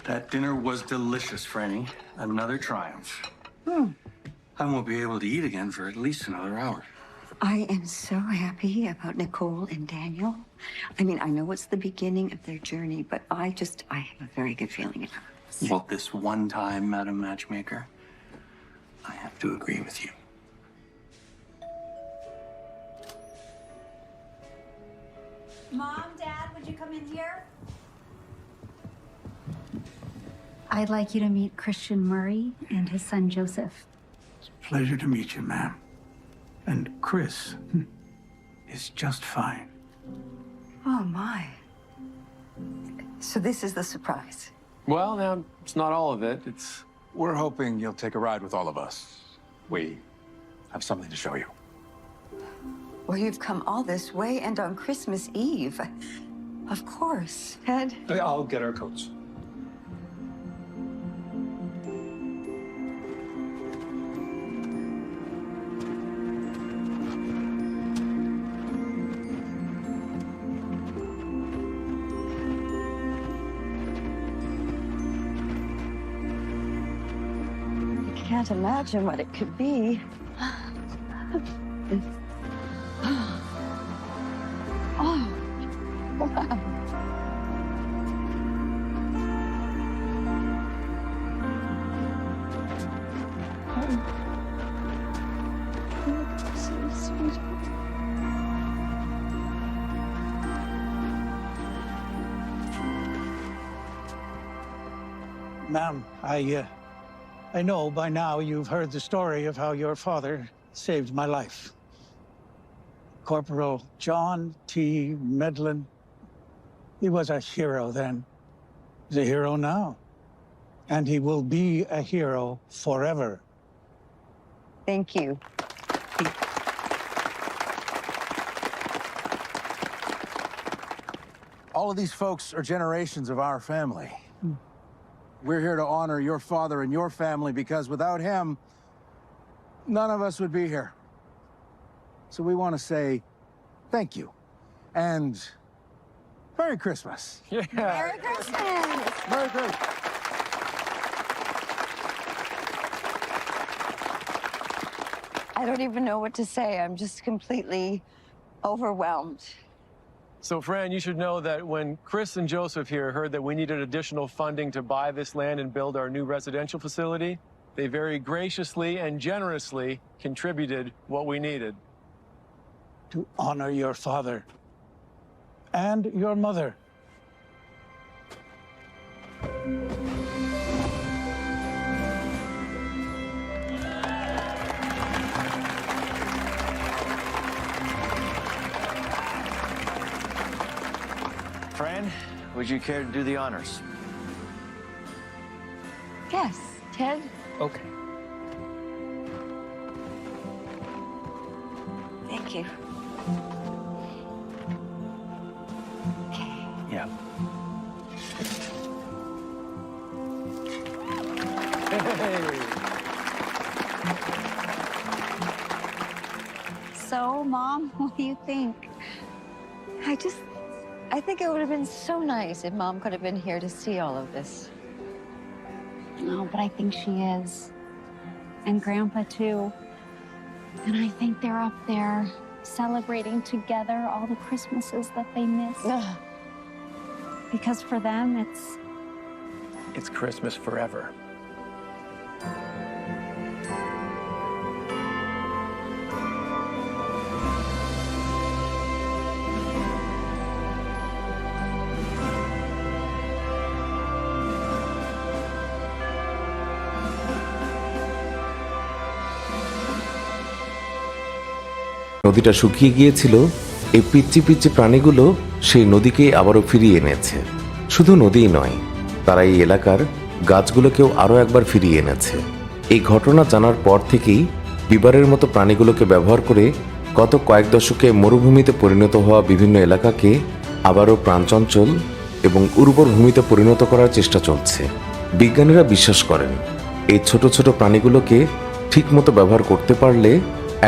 S3: That dinner was delicious, Franny. Another triumph. I won't be able to eat again for at least another hour.
S1: I am so happy about Nicole and Daniel. I mean, I know it's the beginning of their journey, but I have a very good feeling about this.
S3: Well, this one time, Madam Matchmaker, I have to agree with you.
S2: Mom, Dad, would you come in here? I'd like you to meet Christian Murray and his son, Joseph.
S13: It's a pleasure to meet you, ma'am. And Chris is just fine.
S1: Oh, my. So this is the surprise.
S5: Well, now, it's not all of it.
S13: We're hoping you'll take a ride with all of us. We have something to show you.
S1: Well, you've come all this way and on Christmas Eve. Of course, Ed.
S13: I'll get our coats.
S1: I can't imagine what it could be.
S9: Ma'am, I know by now you've heard the story of how your father saved my life. Corporal John T. Medlin. He was a hero then. He's a hero now. And he will be a hero forever.
S1: Thank you.
S13: All of these folks are generations of our family. We're here to honor your father and your family because without him, none of us would be here. So we want to say thank you and Merry Christmas.
S5: Yeah.
S2: Merry Christmas!
S13: Merry Christmas.
S1: I don't even know what to say. I'm just completely overwhelmed.
S5: So, Fran, you should know that when Chris and Joseph here heard that we needed additional funding to buy this land and build our new residential facility, they very graciously and generously contributed what we needed.
S9: To honor your father and your mother.
S7: Fran, would you care to do the honors?
S1: Yes, Ted.
S3: Okay.
S1: Thank you.
S3: Yeah.
S2: So, Mom, what do you think?
S1: I think it would have been so nice if Mom could have been here to see all of this.
S2: No, but I think she is. And Grandpa, too. And I think they're up there celebrating together all the Christmases that they missed. Because for them,
S5: It's Christmas forever.
S15: নদীটা শুকিয়ে গিয়েছিল, এই পিচ্চি পিচ্চি প্রাণীগুলো সেই নদীকেই আবারও ফিরিয়ে এনেছে। শুধু নদীই নয়, তারা এই এলাকার গাছগুলোকেও আরও একবার ফিরিয়ে এনেছে। এই ঘটনা জানার পর থেকেই বিবারের মতো প্রাণীগুলোকে ব্যবহার করে গত কয়েক দশকে মরুভূমিতে পরিণত হওয়া বিভিন্ন এলাকাকে আবারও প্রাণচঞ্চল এবং উর্বর ভূমিতে পরিণত করার চেষ্টা চলছে। বিজ্ঞানীরা বিশ্বাস করেন এই ছোট ছোট প্রাণীগুলোকে ঠিকমতো ব্যবহার করতে পারলে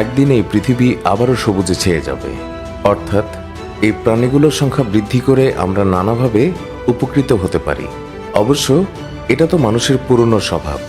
S15: একদিন এই পৃথিবী আবারও সবুজে ছেয়ে যাবে। অর্থাৎ এই প্রাণীগুলোর সংখ্যা বৃদ্ধি করে আমরা নানাভাবে উপকৃত হতে পারি। অবশ্য এটা তো মানুষের পুরনো স্বভাব।